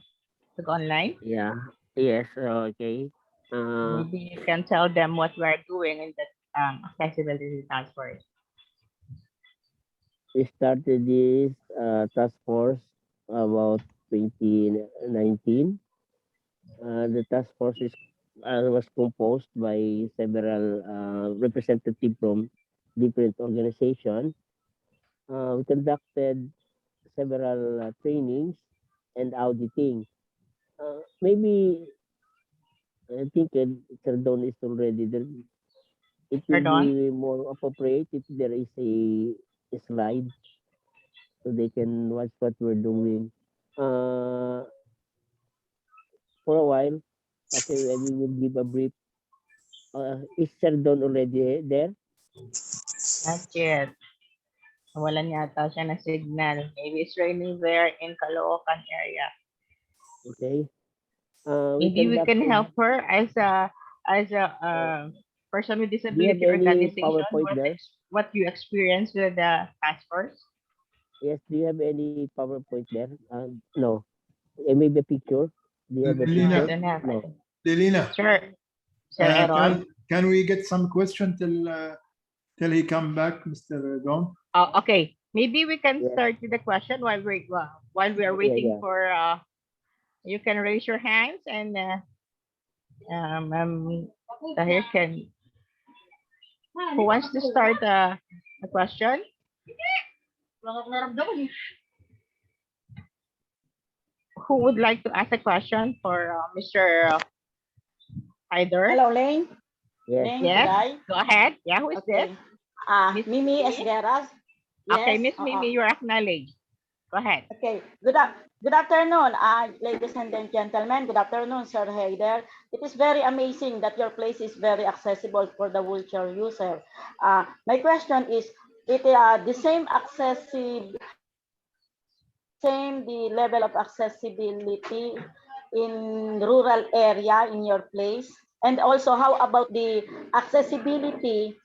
online. Yeah. Yes. Okay. Maybe you can tell them what we are doing in the Accessibility Task Force. We started this task force about 2019. The task force was composed by several representatives from different organizations. We conducted several trainings and auditing. Maybe I think Sardon is already there. It will Pardon? be more appropriate if there is a slide so they can watch what we're doing. For a while, Okay, we will give a brief. Is Sir Don already there? Not yet. Walan yata siya ng signal. Maybe it's raining there in Caloocan area. Okay. Maybe we can actually- help her as a person with Do you disability have any organization. PowerPoint there? What you experience with the task force? Yes. Do you have any PowerPoint there? No. Maybe a picture. Do you have a Lina. I picture? don't have No. it. Delina, Sure. Sir Aaron. can we get some question till he come back, Mr. Don? Oh, okay. Maybe we can Yeah. start with the question while we are waiting Yeah. for you can raise your hands and Tahir can who wants to start the question? Who would like to ask a question for Mr. Hyder? Hello, Lane. Yes. Lane, Yes. should I? Go ahead. Yeah, who is this? Okay. Miss Mimi Mimi? Esgueras. Okay, Yes. Miss Mimi, you're acknowledged. Go ahead. Okay. Good afternoon, ladies and gentlemen. Good afternoon, Sir Heider. It is very amazing that your place is very accessible for the wheelchair user. My question is, the the level of accessibility in rural area in your place? And also, how about the accessibility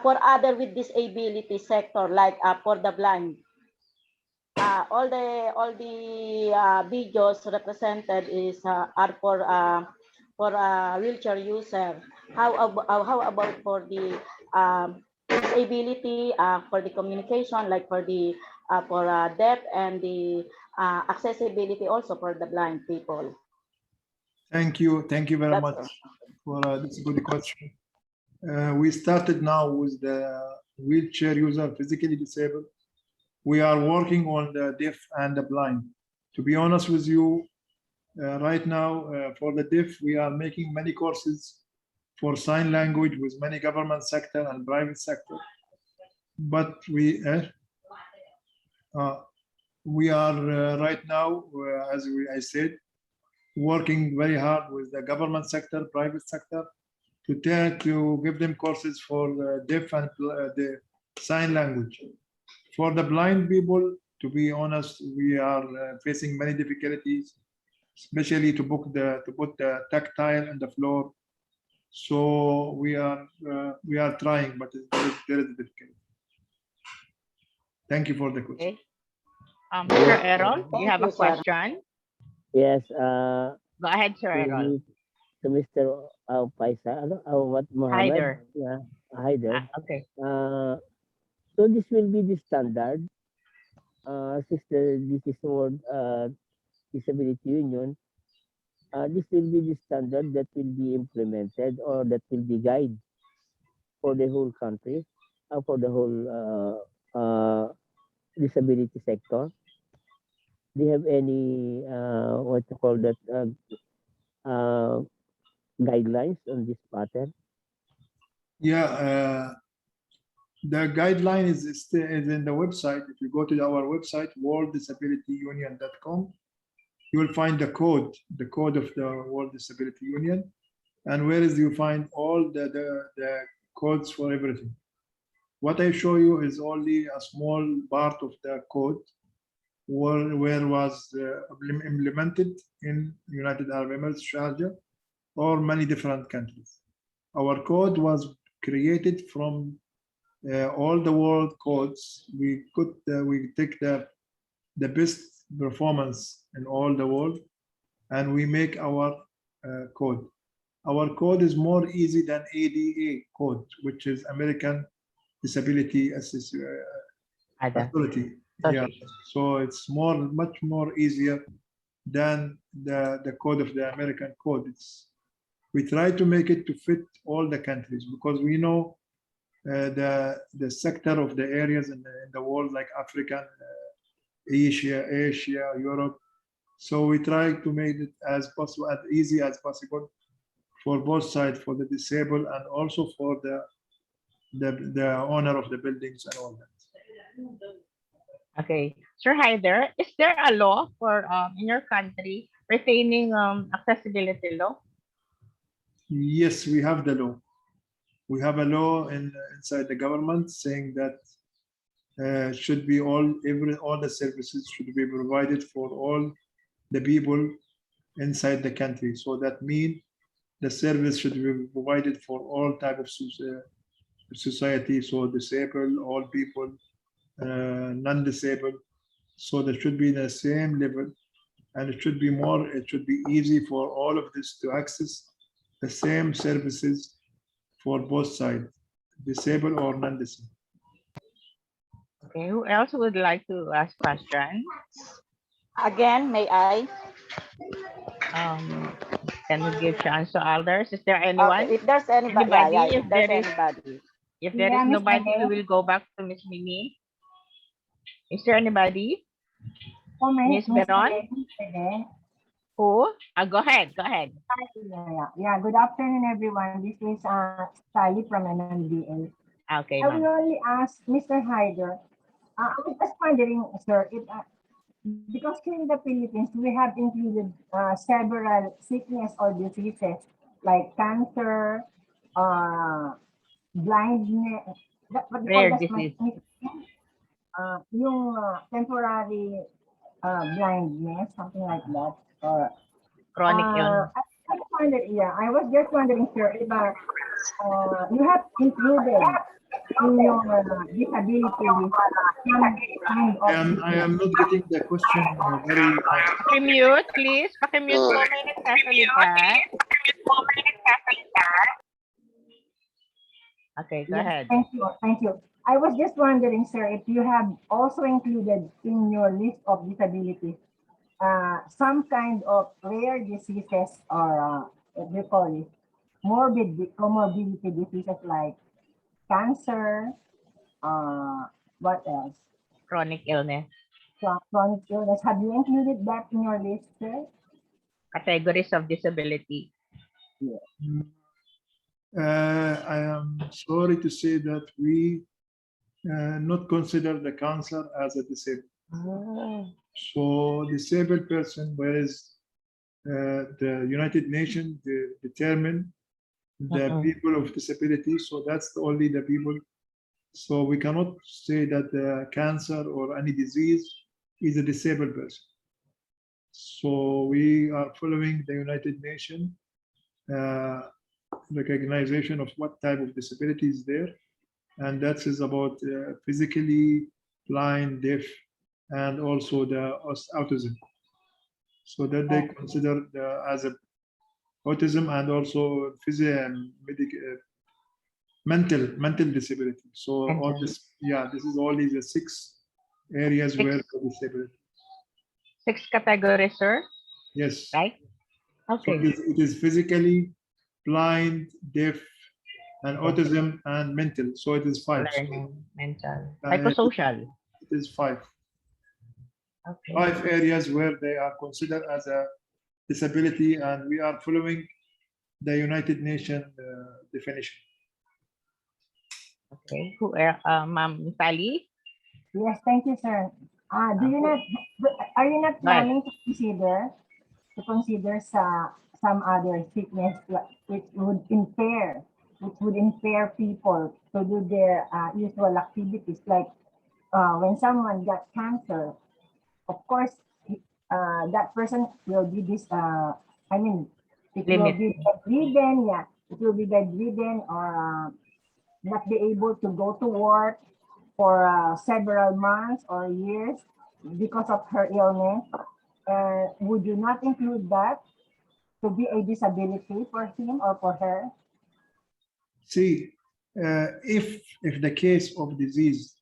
for other with disability sector, like for the blind? All the videos represented are for wheelchair user. How about for the disability, for the communication, like for the for deaf, and the accessibility also for the blind people? Thank you very That's much all. for this good question. We started now with the wheelchair user, physically disabled. We are working on the deaf and the blind. To be honest with you, right now for the deaf, we are making many courses for sign language with many government sector and private sector. But we are right now, I said, working very hard with the government sector, private sector, to give them courses for deaf and the sign language. For the blind people, to be honest, we are facing many difficulties, especially to put the tactile on the floor. So we are trying, but there is difficulty. Thank you for the question. Okay. Sir Aaron, you have a you, sir. question? Yes. Go ahead, Sir Aaron. To Mr. Paisa, what Mohammed? Hyder. Yeah, Hyder. Okay. So this will be the standard. Since this is World Disability Union, this will be the standard that will be implemented, or that will be guide for the whole country, for the whole disability sector. Do you have any what you call that guidelines on this pattern? Yeah, the guideline is in the website. If you go to our website, worlddisabilityunion.com, you will find the code of the World Disability Union, and where is you find all the codes for everything. What I show you is only a small part of the code where was implemented in United Arab Emirates, Sharjah, or many different countries. Our code was created from all the world codes. We take the best performance in all the world, and we make our code. Our code is more easy than ADA code, which is American Disability Authority. Yeah, so it's much more easier than the code of the American code. We try to make it to fit all the countries, because we know the sector of the areas in the world, like Africa, Asia, Europe. So we try to make it as possible, as easy as possible for both sides, for the disabled and also for the owner of the buildings and all that. Okay, Sir Hyder, is there a law for in your country pertaining accessibility law? Yes, we have the law. We have a law inside the government saying that should be all the services should be provided for all the people inside the country. So that means the service should be provided for all type of society. So disabled, all people, non-disabled. So there should be the same level, and it should be more. It should be easy for all of this to access the same services for both sides, disabled or non-disabled. Okay, who else would like to ask question? Again, may I? Can we give chance to others? Is there anyone? If there's anybody, Anybody? if there's anybody. If there is Miss nobody, we Ade. will go back to Miss Mimi. Is there anybody? Miss Beron? Who? Go ahead. Go ahead. Yeah. Good afternoon, everyone. This is Sally from MMDA. Okay, I will ma'am. only ask Mr. Hyder. I was just wondering, sir, if because here in the Philippines, we have included several sickness or diseases like cancer, blindness, what do you Rare call that? disease. Yung temporary blindness, something like that. Or Chronic illness. I was just wondering, sir, if you have included in your disability some kind of I am not getting the question very. Pakimute, please. Pakimute po, may nagsasalita. Okay, go Yes, ahead. Thank you. I was just wondering, sir, if you have also included in your list of disabilities some kind of rare diseases or what do you call it, comorbidity diseases like cancer, what else? Chronic illness. Chronic illness. Have you included that in your list, sir? Categories of disability. I am sorry to say that we not consider the cancer as a disabled. So disabled person, whereas the United Nations determine the people of disability. So that's only the people. So we cannot say that the cancer or any disease is a disabled person. So we are following the United Nations recognition of what type of disability is there. And that is about physically blind, deaf, and also the autism. So that they consider as a autism and also mental disability. So all this, this is only the 6 areas where the disability. 6 categories, sir? Yes. Right? Okay. So it is physically blind, deaf, and autism and mental. So it is 5. Learning, mental, psychosocial. It is 5. Okay. 5 areas where they are considered as a disability, and we are following the United Nations definition. Okay. Who, Ma'am Sally? Yes, thank you, sir. Are you not planning to consider some other sickness which would impair people to do their usual activities, like when someone got cancer, of course that person will be will be bedridden, it will be bedridden or not be able to go to work for several months or years because of her illness. Would you not include that to be a disability for him or for her? See, if the case of disease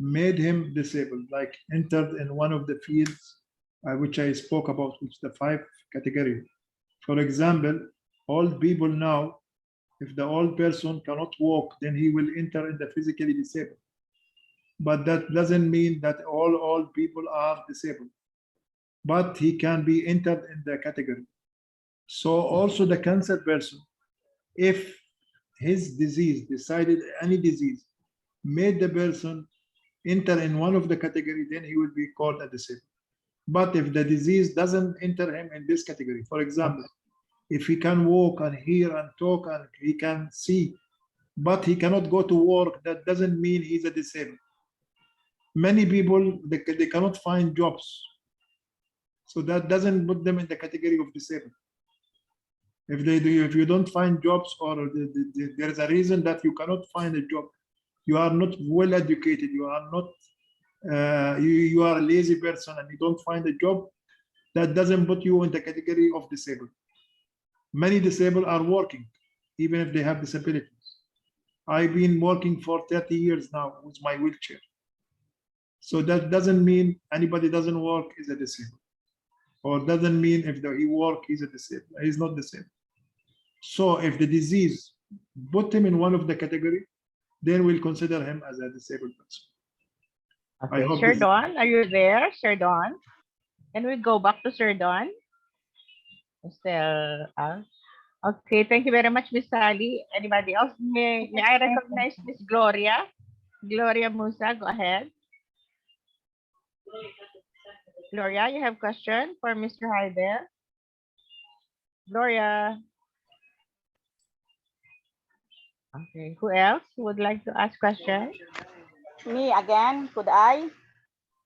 made him disabled, like entered in one of the fields which I spoke about, which the 5 categories. For example, old people now, if the old person cannot walk, then he will enter in the physically disabled. But that doesn't mean that all old people are disabled. But he can be entered in the category. So also the cancer person, if his disease, any disease, made the person enter in one of the category, then he will be called a disabled. But if the disease doesn't enter him in this category, for example, if he can walk and hear and talk and he can see, but he cannot go to work, that doesn't mean he's a disabled. Many people, they cannot find jobs. So that doesn't put them in the category of disabled. If you don't find jobs, or there is a reason that you cannot find a job, you are not well educated, you are not, you are a lazy person and you don't find a job, that doesn't put you in the category of disabled. Many disabled are working, even if they have disabilities. I've been working for 30 years now with my wheelchair. So that doesn't mean anybody doesn't work is a disabled, or doesn't mean if he work he's a disabled. He's not disabled. So if the disease put him in one of the category, then we'll consider him as a disabled person. Okay, Sir Don, are you there, Sir Don? Can we go back to Sir Don? Still, okay, thank you very much, Miss Sally. Anybody else? May I recognize Miss Gloria? Gloria Musa, go ahead. Gloria, you have question for Mr. Haider? Gloria. Okay, who else would like to ask question? Me again, could I?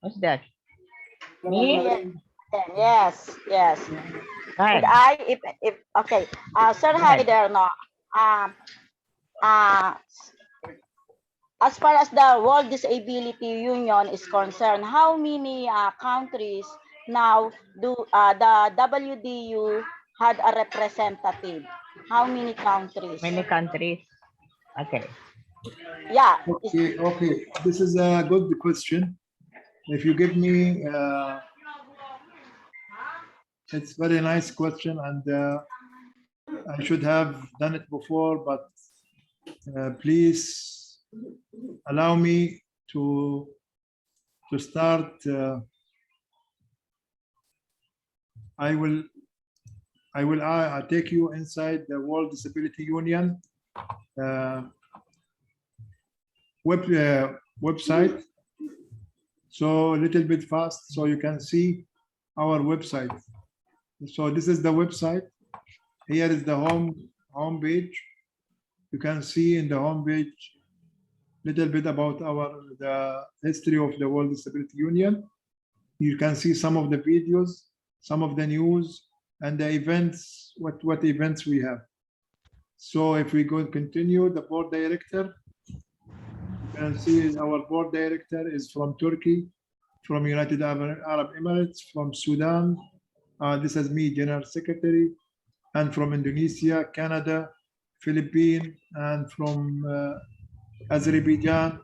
What's that? Me? Yes. Could I, if okay, Sir Haider, no. As far as the World Disability Union is concerned, how many countries now do the WDU had a representative? How many countries? Many countries. Okay. Yeah. Okay. This is a good question. If you give me, it's very nice question, and I should have done it before, but please allow me to start. I'll take you inside the World Disability Union website. So a little bit fast so you can see our website. So this is the website. Here is the home page. You can see in the home page little bit about the history of the World Disability Union. You can see some of the videos, some of the news, and the events, what events we have. So if we go and continue, the board director, you can see our board director is from Turkey, from United Arab Emirates, from Sudan. This is me, General Secretary, and from Indonesia, Canada, Philippines, and from Azerbaijan,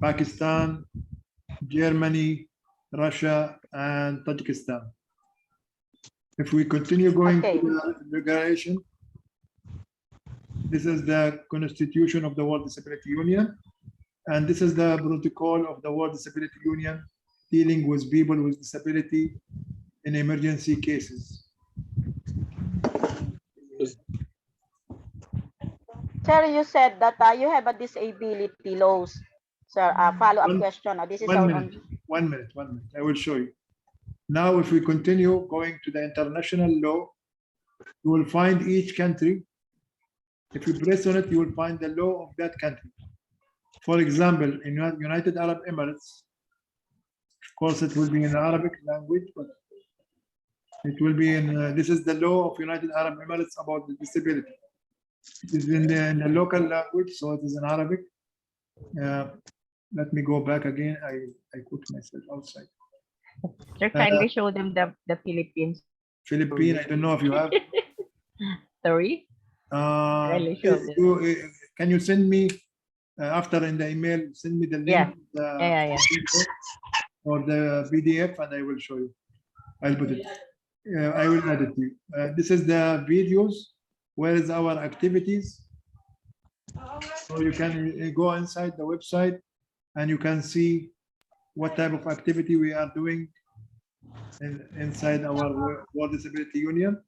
Pakistan, Germany, Russia, and Tajikistan. If we continue going to the regulation, this is the constitution of the World Disability Union, and this is the protocol of the World Disability Union dealing with people with disability in emergency cases. Sir, you said that you have a disability laws. Sir, follow-up question. This is 1 minute. 1 minute. I will show you. Now, if we continue going to the international law, you will find each country. If you press on it, you will find the law of that country. For example, in United Arab Emirates, of course, it will be in Arabic language, but it will be in, this is the law of United Arab Emirates about the disability. It is in the local language, so it is in Arabic. Let me go back again. I put myself outside. Sir, kindly show them the Philippines. Philippine, I don't know if you have. Sorry? Can you send me, after in the email, send me the link or the PDF, and I will show you. I'll put it. I will add it to you. This is the videos. Where is our activities? So you can go inside the website and you can see what type of activity we are doing inside our World Disability Union.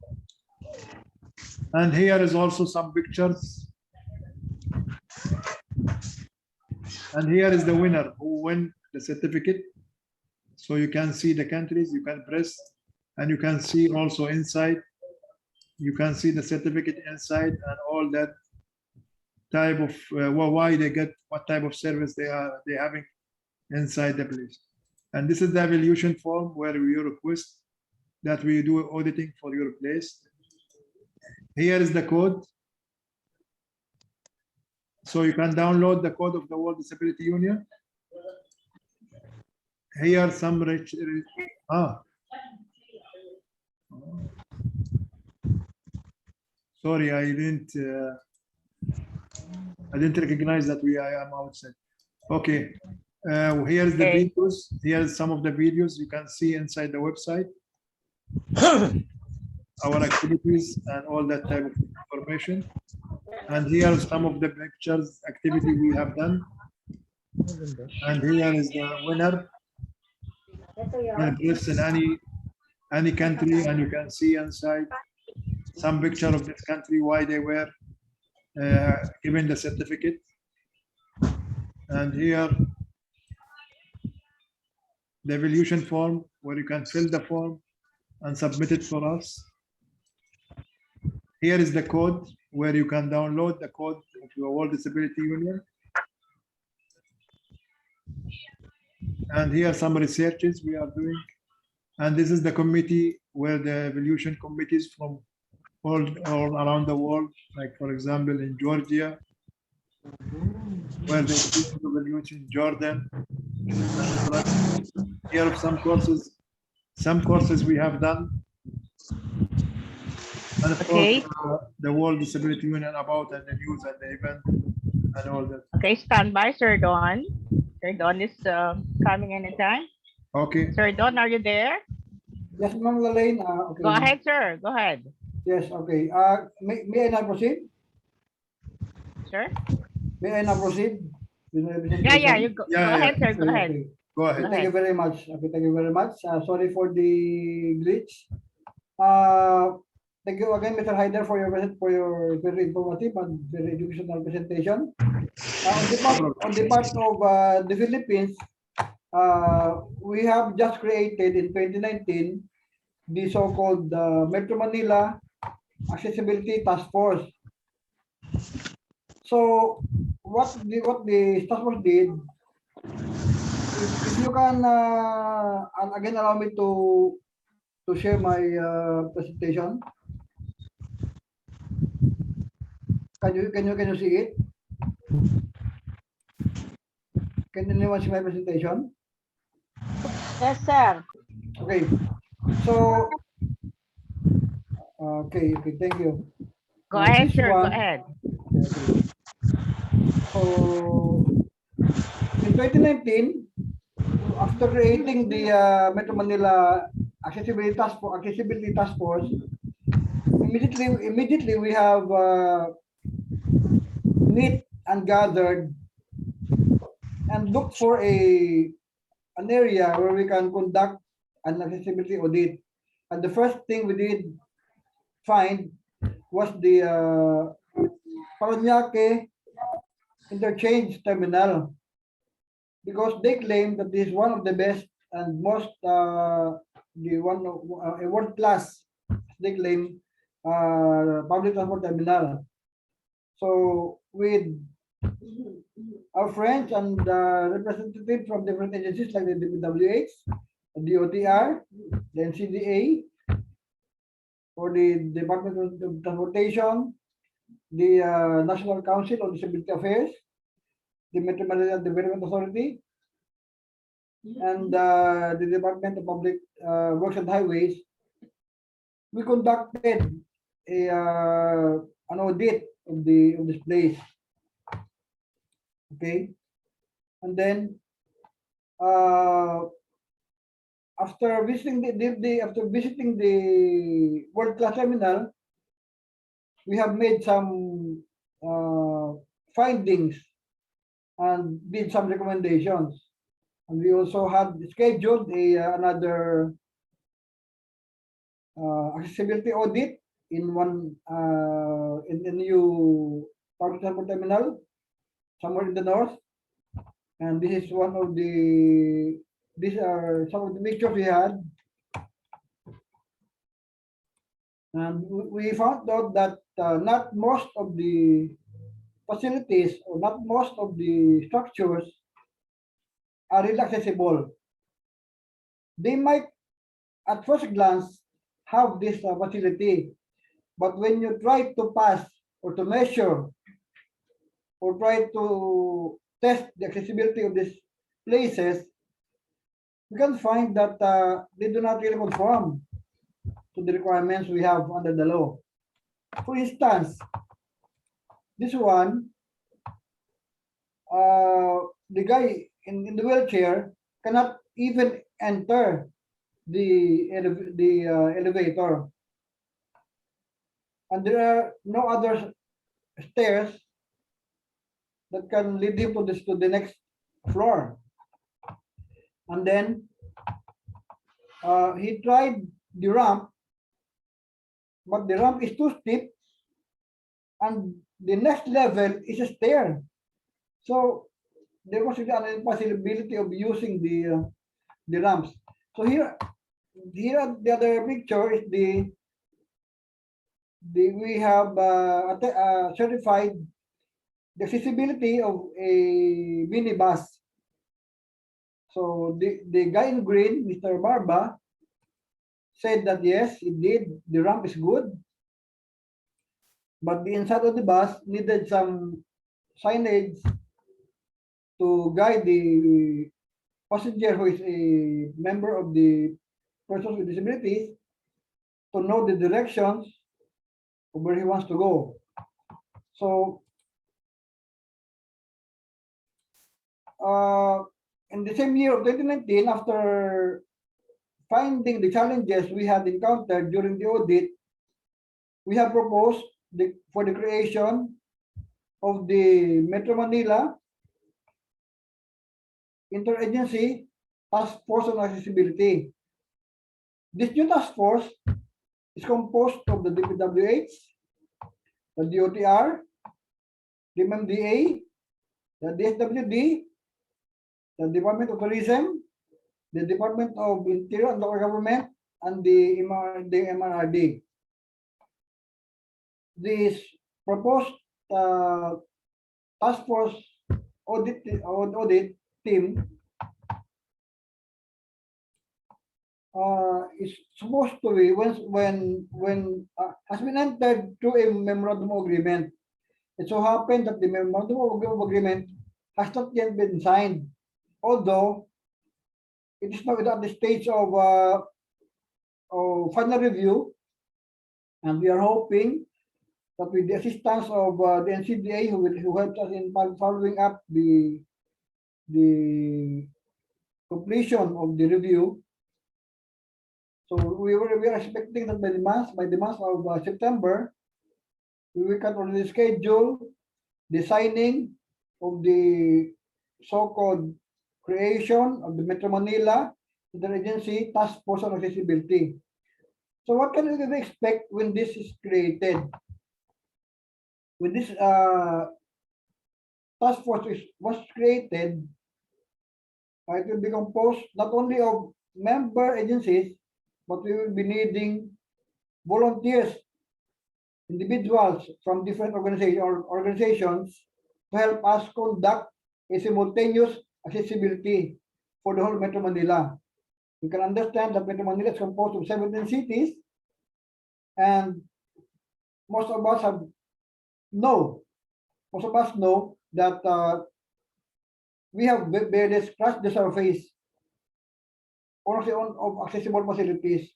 And here is also some pictures. And here is the winner who won the certificate. So you can see the countries, you can press, and you can see also inside You can see the certificate inside and all that type of why they get, what type of service they having inside the place. And this is the evaluation form where we request that we do auditing for your place. Here is the code. So you can download the code of the World Disability Union. Here are some sorry, I didn't recognize that I am outside. Okay, here's the videos. Here's some of the videos you can see inside the website. Our activities and all that type of information. And here are some of the pictures, activity we have done. And here is the winner. You can press in any country, and you can see inside some picture of this country, why they were given the certificate. And here, the evaluation form, where you can fill the form and submit it for us. Here is the code, where you can download the code of your World Disability Union. And here are some researches we are doing. And this is the committee, where the evaluation committees from all around the world, like for example in Georgia, where they do evaluation in Jordan. Here are some courses we have done. And of course, the World Disability Union about and the news and the event and all that. Okay, stand by, Sir Don. Sir Don is coming anytime. Okay. Sir Don, are you there? Yes, Ma'am Lalaine. Okay. Go ahead, sir. Go ahead. Yes, okay. May I now proceed? Sure. May I now proceed? Yeah, you go. Go ahead, sir. Go ahead. Okay. Go ahead. Thank you very much. Okay, thank you very much. Sorry for the glitch. Thank you again, Mr. Haider, for your very informative and very educational presentation. On the part of the Philippines, we have just created in 2019 the so-called Metro Manila Accessibility Task Force. So what the task force did, if you can again allow me to share my presentation. Can you see it? Can anyone see my presentation? Yes, sir. Okay. So okay, thank you. Go ahead, sir. Go ahead. Okay. So in 2019, after creating the Metro Manila Accessibility Task Force, immediately we have meet and gathered and looked for an area where we can conduct an accessibility audit. And the first thing we did find was the Paranaque interchange terminal, because they claim that this is one of the best and most a world class, they claim, public transport terminal. So with our friends and representatives from different agencies like the WH, the DOTR, the NCDA, or the Department of Transportation, the National Council on Disability Affairs, the Metro Manila Development Authority, and the Department of Public Works and Highways, we conducted an audit of this place. Okay, and then after visiting the world-class terminal, we have made some findings and did some recommendations, and we also had scheduled another accessibility audit in one in the new public transport terminal somewhere in the north. And this is one of these are some of the pictures we had. And we found out that not most of the facilities or not most of the structures are really accessible. They might at first glance have this facility, but when you try to pass or to measure or try to test the accessibility of these places, we can find that they do not really conform to the requirements we have under the law. For instance, this one, the guy in the wheelchair cannot even enter the elevator, and there are no other stairs that can lead him to the next floor. And then he tried the ramp, but the ramp is too steep, and the next level is a stair. So there was an impossibility of using the ramps. So here the other picture is we have certified the accessibility of a minibus. So the guy in green, Mr. Barba, said that yes, indeed, the ramp is good, but the inside of the bus needed some signage to guide the passenger who is a member of the persons with disabilities to know the directions of where he wants to go. So in the same year of 2019, after finding the challenges we had encountered during the audit, we have proposed for the creation of the Metro Manila Interagency Task Force on Accessibility. This new task force is composed of the DPWH, the DOTR, the MMDA, the DSWD, the Department of Tourism, the Department of Interior and Local Government, and the MRRD. This proposed task force audit team is supposed to be when has been entered through a memorandum of agreement. It so happened that the memorandum of agreement has not yet been signed, although it is now at the stage of final review, and we are hoping that with the assistance of the NCDA, who helped us in following up the completion of the review. So we are expecting that by the month of September, we can already schedule the signing of the so-called creation of the Metro Manila Interagency Task Force on Accessibility. So what can we expect when this is created? When this task force was created, it will be composed not only of member agencies, but we will be needing volunteers, individuals from different organizations to help us conduct a simultaneous accessibility for the whole Metro Manila. You can understand that Metro Manila is composed of 17 cities, and most of us know that we have barely scratched the surface of accessible facilities.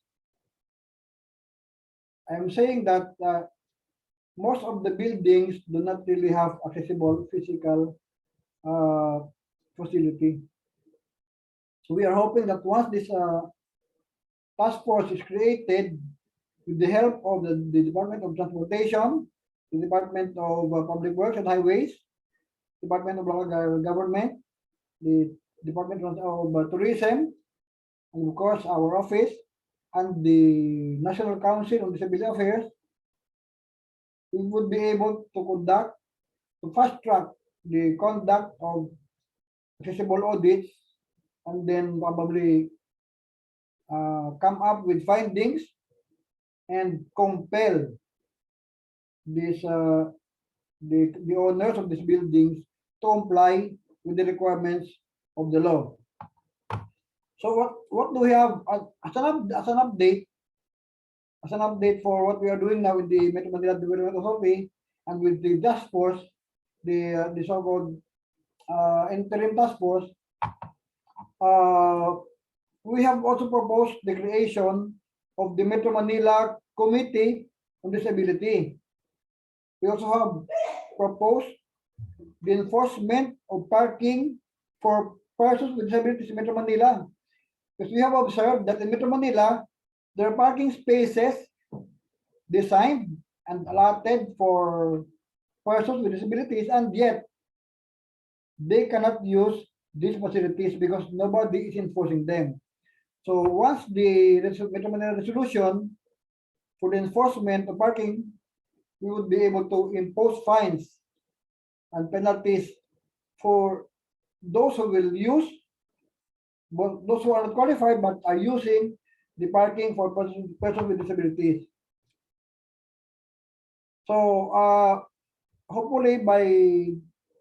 I'm saying that most of the buildings do not really have accessible physical facility. So we are hoping that once this task force is created, with the help of the Department of Transportation, the Department of Public Works and Highways, Department of Local Government, the Department of Tourism, and of course our office, and the National Council on Disability Affairs, we would be able to fast track the conduct of accessible audits, and then probably come up with findings and compel this the owners of these buildings to comply with the requirements of the law. So what do we have as an update for what we are doing now with the Metro Manila Development Authority and with the task force, the so-called interim task force. We have also proposed the creation of the Metro Manila Committee on Disability. We also have proposed the enforcement of parking for persons with disabilities in Metro Manila. Because we have observed that in Metro Manila, there are parking spaces designed and allotted for persons with disabilities, and yet they cannot use these facilities because nobody is enforcing them. So once the Metro Manila resolution for the enforcement of parking, we would be able to impose fines and penalties for those who will use, but those who are not qualified but are using the parking for persons with disabilities. So hopefully by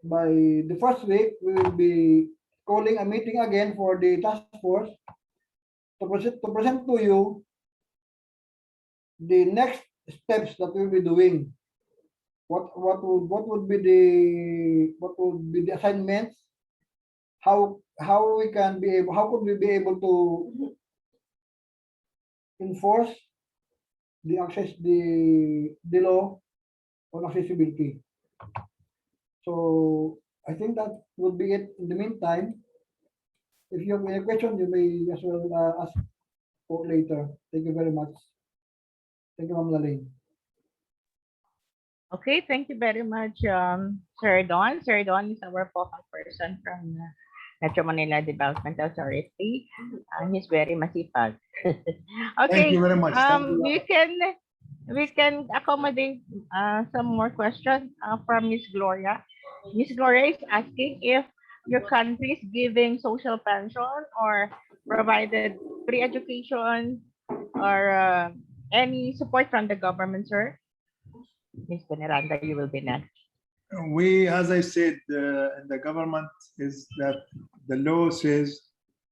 the first week, we will be calling a meeting again for the task force to present to you the next steps that we'll be doing. What would be the assignments? How could we be able to enforce the law on accessibility? So I think that would be it. In the meantime, if you have any question, you may as well ask for later. Thank you very much. Thank you, Ma'am Laling. Okay, thank you very much, Sir Don. Sir Don is our focal person from Metro Manila Development Authority. He's very masipag. Thank you Okay, very much. Thank you. we can accommodate some more questions from Miss Gloria. Miss Gloria is asking if your country is giving social pension or provided free education or any support from the government, sir. Miss Veneranda, you will be next. We, as I said, in the government is that the law says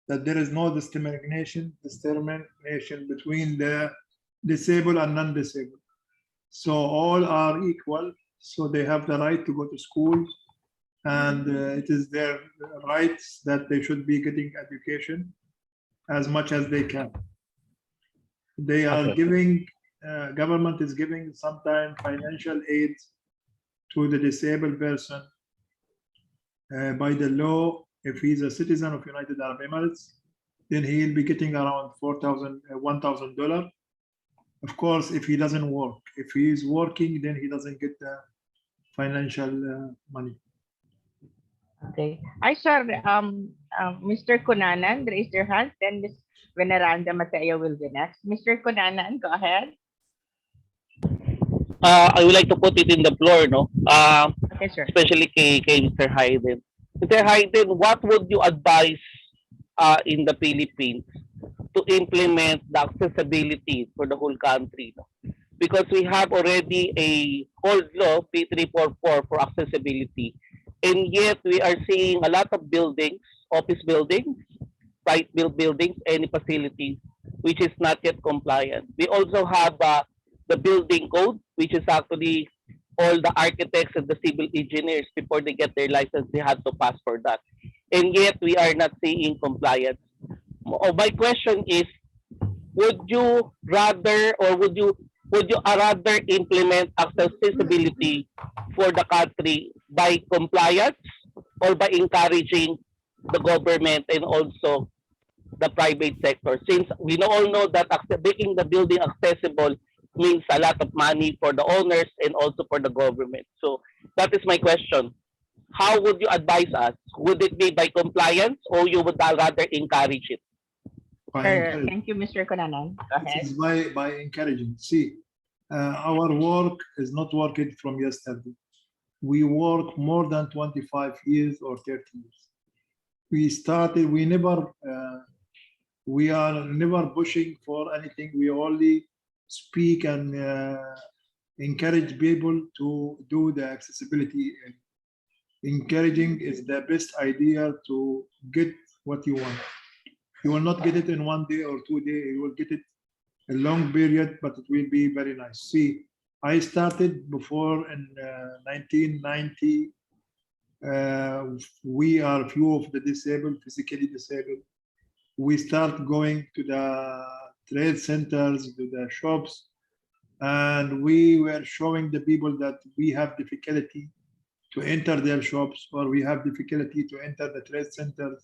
that there is no discrimination between the disabled and non-disabled. So all are equal. So they have the right to go to school, and it is their rights that they should be getting education as much as they can. They are giving, government is giving sometimes financial aid to the disabled person by the law. If he's a citizen of United Arab Emirates, then he'll be getting around $1,000. Of course, if he doesn't work. If he is working, then he doesn't get the financial money. Okay. I saw Mr. Kunanan raise your hand, then Ms. Veneranda Mateo will be next. Mr. Kunanan, go ahead. I would like to put it in the floor, no? Okay, sir. Especially kay Mr. Hayden. Mr. Hayden, what would you advise in the Philippines to implement the accessibility for the whole country? No? Because we have already a old law, P344, for accessibility. And yet we are seeing a lot of buildings, office buildings, private buildings, any facilities, which is not yet compliant. We also have the building code, which is actually all the architects and the civil engineers, before they get their license, they have to pass for that. And yet we are not seeing compliance. My question is, would you rather rather implement accessibility for the country by compliance or by encouraging the government and also the private sector? Since we all know that making the building accessible means a lot of money for the owners and also for the government. So that is my question. How would you advise us? Would it be by compliance or you would rather encourage it? Thank you, Mr. Kunanan. Go ahead. It is by encouraging. See, our work is not working from yesterday. We work more than 25 years or 30 years. We are never pushing for anything. We only speak and encourage people to do the accessibility. And encouraging is the best idea to get what you want. You will not get it in 1 day or 2 days. You will get it a long period, but it will be very nice. See, I started before in 1990. We are few of the disabled, physically disabled. We start going to the trade centers, to the shops, and we were showing the people that we have difficulty to enter their shops, or we have difficulty to enter the trade centers,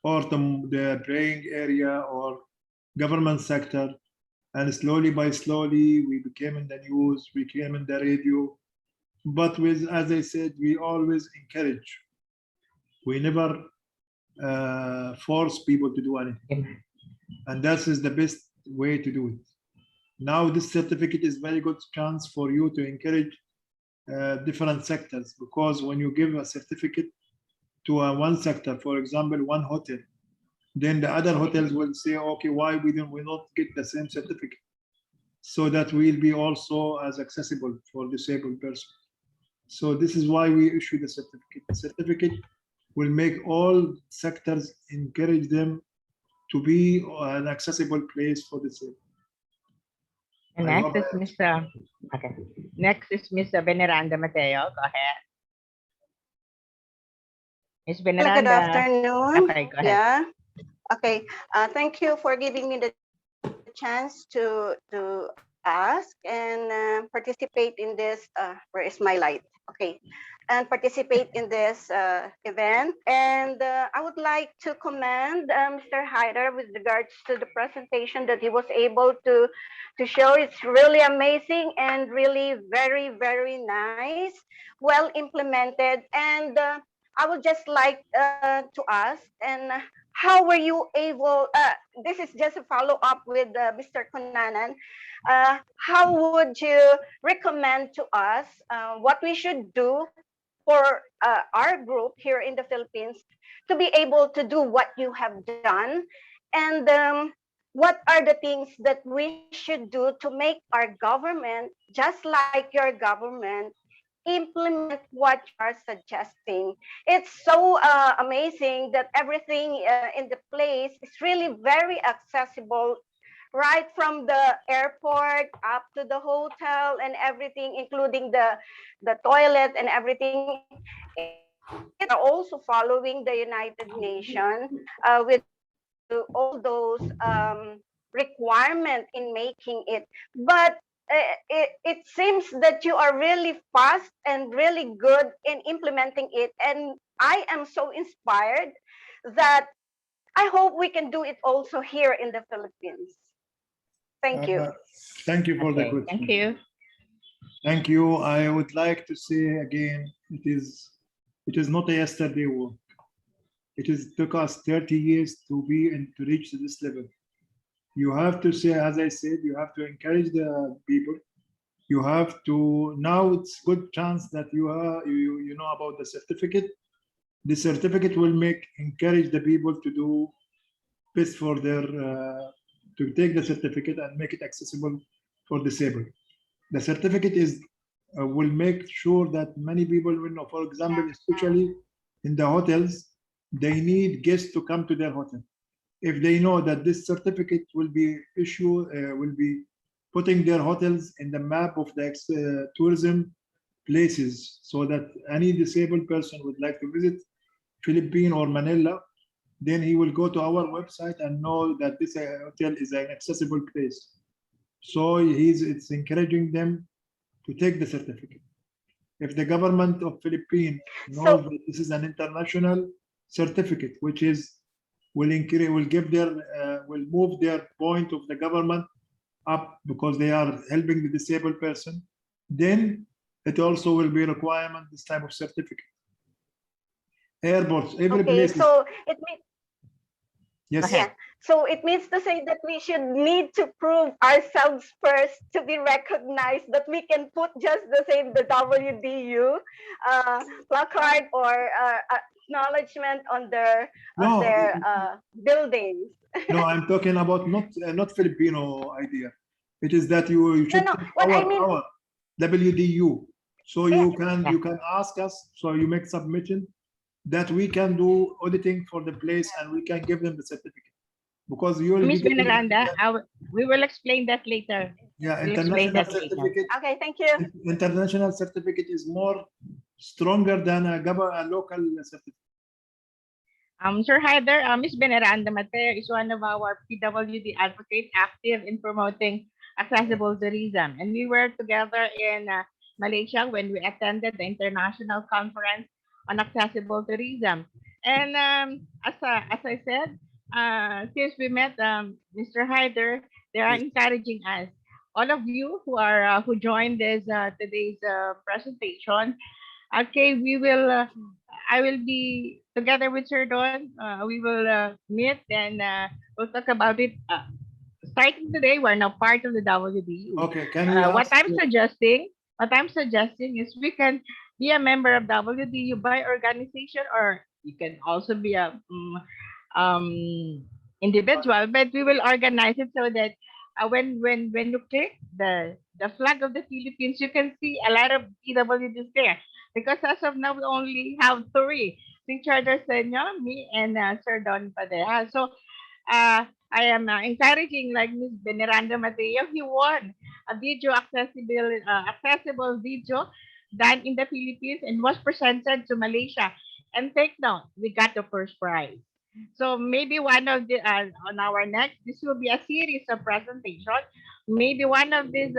or the praying area, or government sector. And slowly by slowly, we became in the news, we came in the radio. But with, as I said, we always encourage. We never force people to do anything. And that is the best way to do it. Now this certificate is very good chance for you to encourage different sectors, because when you give a certificate to one sector, for example, one hotel, then the other hotels will say, okay, why we not get the same certificate? So that will be also as accessible for disabled person. So this is why we issue the certificate. The certificate will make all sectors, encourage them to be an accessible place for disabled. And next is Mr. Okay. Next is Mr. Veneranda Mateo. Go ahead. Ms. Veneranda. Good afternoon. Okay, go ahead. Yeah. Okay. Thank you for giving me the chance to ask and participate in this. Where is my light? Okay. And participate in this event. And I would like to commend Mr. Hyder with regards to the presentation that he was able to show. It's really amazing and really very, very nice, well implemented. And I would just like to ask, and how were you able, this is just a follow-up with Mr. Kunanan, how would you recommend to us what we should do for our group here in the Philippines to be able to do what you have done? And what are the things that we should do to make our government, just like your government, implement what you are suggesting? It's so amazing that everything in the place is really very accessible, right from the airport up to the hotel and everything, including the toilet and everything. It's also following the United Nations with all those requirements in making it. But it seems that you are really fast and really good in implementing it. And I am so inspired that I hope we can do it also here in the Philippines. Thank you. Thank you for the question. Thank you. Thank you. I would like to say again, it is not a yesterday work. Took us 30 years to reach this level. You have to say, as I said, you have to encourage the people. You have to, now it's good chance that you know about the certificate. The certificate will encourage the people to do best for their, to take the certificate and make it accessible for disabled. The certificate will make sure that many people will know, for example, especially in the hotels, they need guests to come to their hotel. If they know that this certificate will be will be putting their hotels in the map of the tourism places, so that any disabled person would like to visit Philippines or Manila, then he will go to our website and know that this hotel is an accessible place. So it's encouraging them to take the certificate. If the government of Philippines knows that this is an international certificate, which will move their point of the government up because they are helping the disabled person, then it also will be a requirement, this type of certificate. Airports, every place. So it means, yes. Yeah. So it means to say that we should need to prove ourselves first to be recognized, that we can put just the WDU placard or acknowledgement on their buildings. No, I'm talking about not Filipino idea. It is that you should no. take What I mean, our WDU. So Yeah. you can ask us, so you make submission that we can do auditing for the place and we can give them the certificate. Because you will be Miss getting Veneranda, we will explain that later. yeah, We'll explain international that later. certificate. okay, thank you. International certificate is more stronger than a local certificate. Sir Hyder, Miss Veneranda Mateo is one of our PWD advocates active in promoting accessible tourism. And we were together in Malaysia when we attended the International Conference on Accessible Tourism. And as I said, since we met Mr. Hyder, they are encouraging us. All of you who joined this today's presentation, okay, I will be together with Sir Don. We will meet and we'll talk about it. Starting today, we're now part of the WDU. Okay, can we What ask I'm suggesting is we can be a member of WDU by organization, or you can also be a individual. But we will organize it so that when you click the flag of the Philippines, you can see a lot of PWDs there. Because as of now, we only have three. Si Charter Senyo, me, and Sir Don Padeja. So I am encouraging like Ms. Veneranda Mateo. He won a video accessible video done in the Philippines and was presented to Malaysia. And take note, we got the first prize. So maybe one of the on our next, this will be a series of presentation. Maybe one of these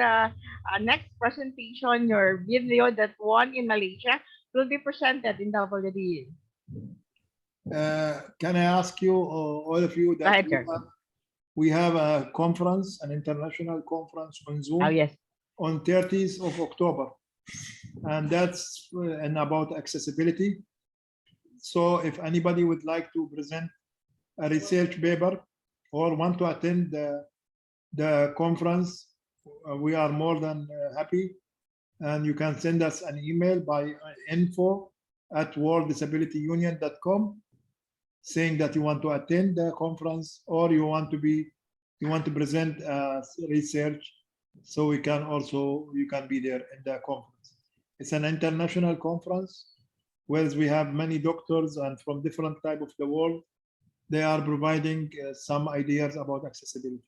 next presentation, your video that won in Malaysia will be presented in WDU. Can I ask you, all of you, that we have a conference, an international conference on Zoom on 30th of October. And that's about accessibility. So if anybody would like to present a research paper or want to attend the conference, we are more than happy. And you can send us an email by info@worlddisabilityunion.com saying that you want to attend the conference or you want to present research, so you can be there in the conference. It's an international conference where we have many doctors and from different type of the world. They are providing some ideas about accessibility.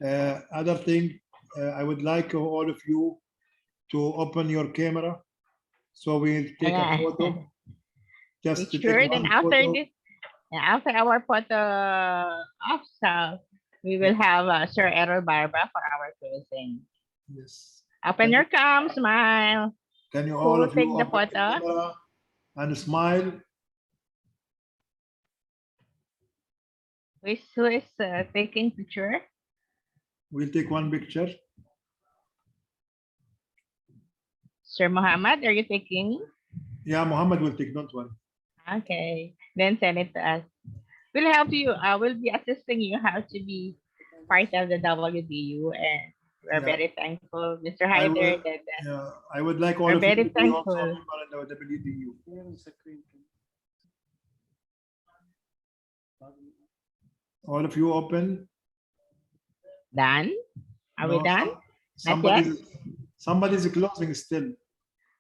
Other thing, I would like all of you to open your camera so we'll take a photo. Just to sure, take then one after photo. this, after our photo off, we will have Sir Errol Barba for our closing. Yes. Open your cam, smile. Can you all of take you the open the photo? camera and smile? Who is taking picture? We'll take one picture. Sir Muhammad, are you taking? Yeah, Muhammad will take, don't worry. Okay, then send it to us. We'll help you. I will be assisting you how to be part of the WDU, and we're very thankful, Mr. Hyder. I would like all we're of you very to be also a thankful. member of the WDU. All of you open. Done? Are we done? Somebody's closing still.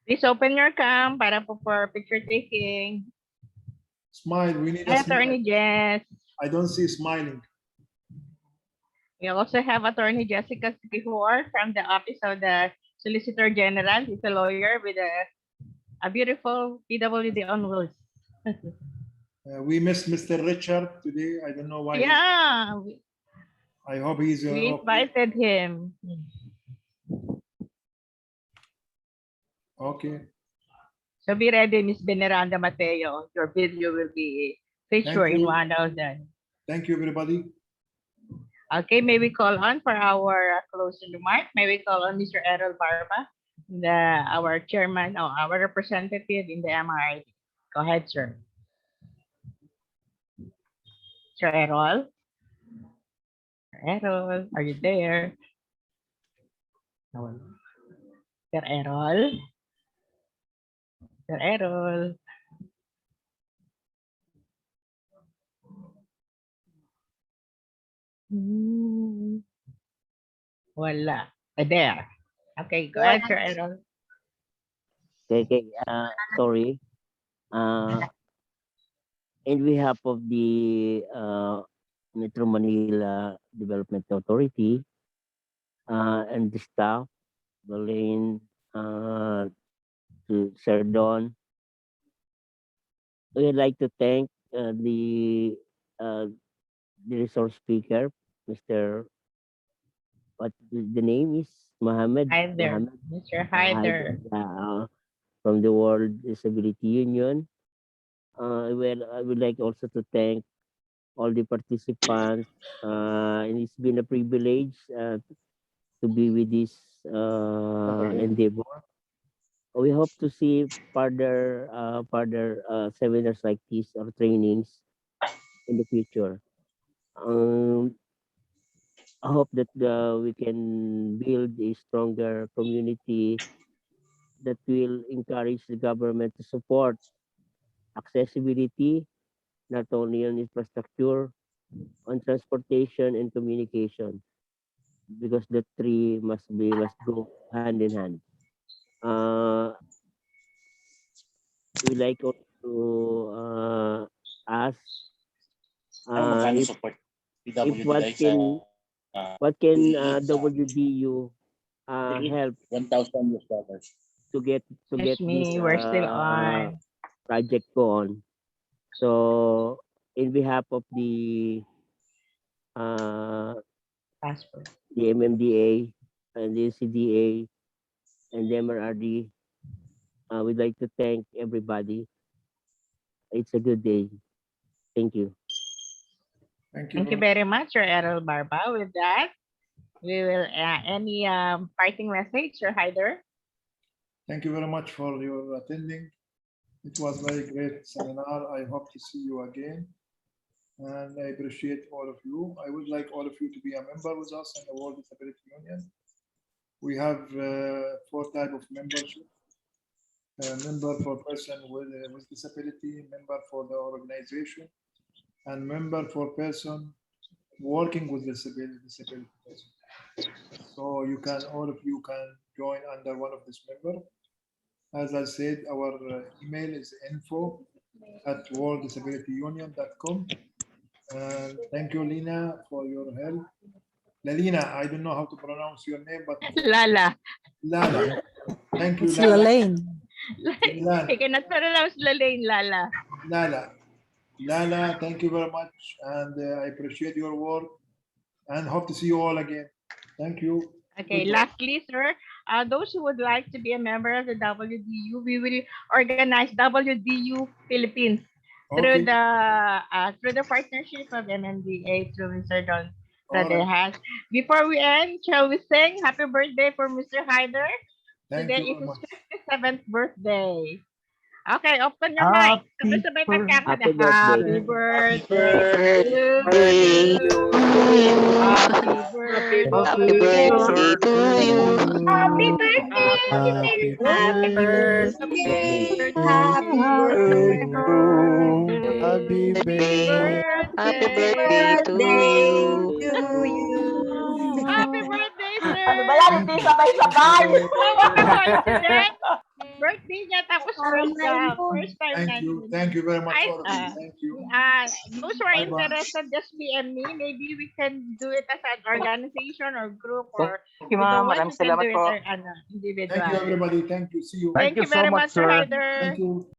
Please open your cam para po for picture taking. Smile. We need a Attorney smile. Jess. I don't see smiling. We also have Attorney Jessica Sikihor from the Office of the Solicitor General. He's a lawyer with a beautiful PWD on wheels. We missed Mr. Richard today. I don't know why. Yeah. I hope he's We invited him. Okay. So be ready, Miss Veneranda Mateo. Your video will be featured in one of them. Thank you, everybody. Okay, may we call on for our closing remark? May we call on Mr. Errol Barba, our chairman or our representative in the MRI. Go ahead, sir. Sir Errol? Sir Errol, are you there? Sir Errol? Sir Errol? Wala. There. Okay, go Wala. ahead, Sir Errol. Okay, sorry. In behalf of the Metro Manila Development Authority and the staff, Berlin, to Sir Don, we'd like to thank uh, the resource speaker, Mr. What the name is? Mohammed. Hi there, Mohammed Mr. Haider, Hyder. from the World Disability Union. I would like also to thank all the participants. And it's been a privilege to be with this endeavor. We hope to see further seminars like this or trainings in the future. Um, I hope that we can build a stronger community that will encourage the government to support accessibility not only on infrastructure, on transportation and communication, because the three must go hand in hand. Uh, we like also to ask Ano magkano if support if PWD guys sa what can PE sa WDU help $1,000 to get Excuse this me, we're still on. project go on. So in behalf of uh, Passport. the MMDA and the CDA and the MRRD, we'd like to thank everybody. It's a good day. Thank you. Thank you. Thank you very much, Sir Errol Barba. With that, we will any parting message, Sir Hyder? Thank you very much for your attending. It was very great seminar. I hope to see you again. And I appreciate all of you. I would like all of you to be a member with us in the World Disability Union. We have 4 types of membership. Member for person with disability, member for the organization, and member for person working with disability person. So you can, all of you can join under one of this member. As I said, our email is info@worlddisabilityunion.com. And thank you, Lina, for your help. Lalina, I don't know how to pronounce your name, but Lala. Lala. Thank you, It's Lala. Lalaine. Lala. I cannot pronounce Lalaine, Lala. Lala. Lala, thank you very much. And I appreciate your work and hope to see you all again. Thank you. Okay, Goodbye. lastly, sir, those who would like to be a member of the WDU, we will organize WDU Philippines through Okay. the partnership of MMDA through Mr. Don All right. has. Before we end, shall we sing happy birthday for Mr. Hyder? Thank Today you is very his much. 57th birthday. Okay, open your mic. Sabay-sabay magkakanta. Happy Happy birthday birthday. to you. Happy Happy birthday to you. Happy birthday, Happy Happy birthday. birthday Happy birthday. Happy birthday Happy birthday To you. Happy birthday, sir. Ano ba yan? Hindi sabay-sabay. Oh, what a coincidence. Birthday niya tapos first time Thank you. natin. Thank you very much, all of you. Thank you. Those who are Bye-bye. interested, just PM me. Maybe we can do it as an organization or group, or Thank you, with the ma'am. one Maraming who can do salamat it po. individual. Thank you, everybody. Thank you. See you. Thank you very much, Sir Hyder. Thank you.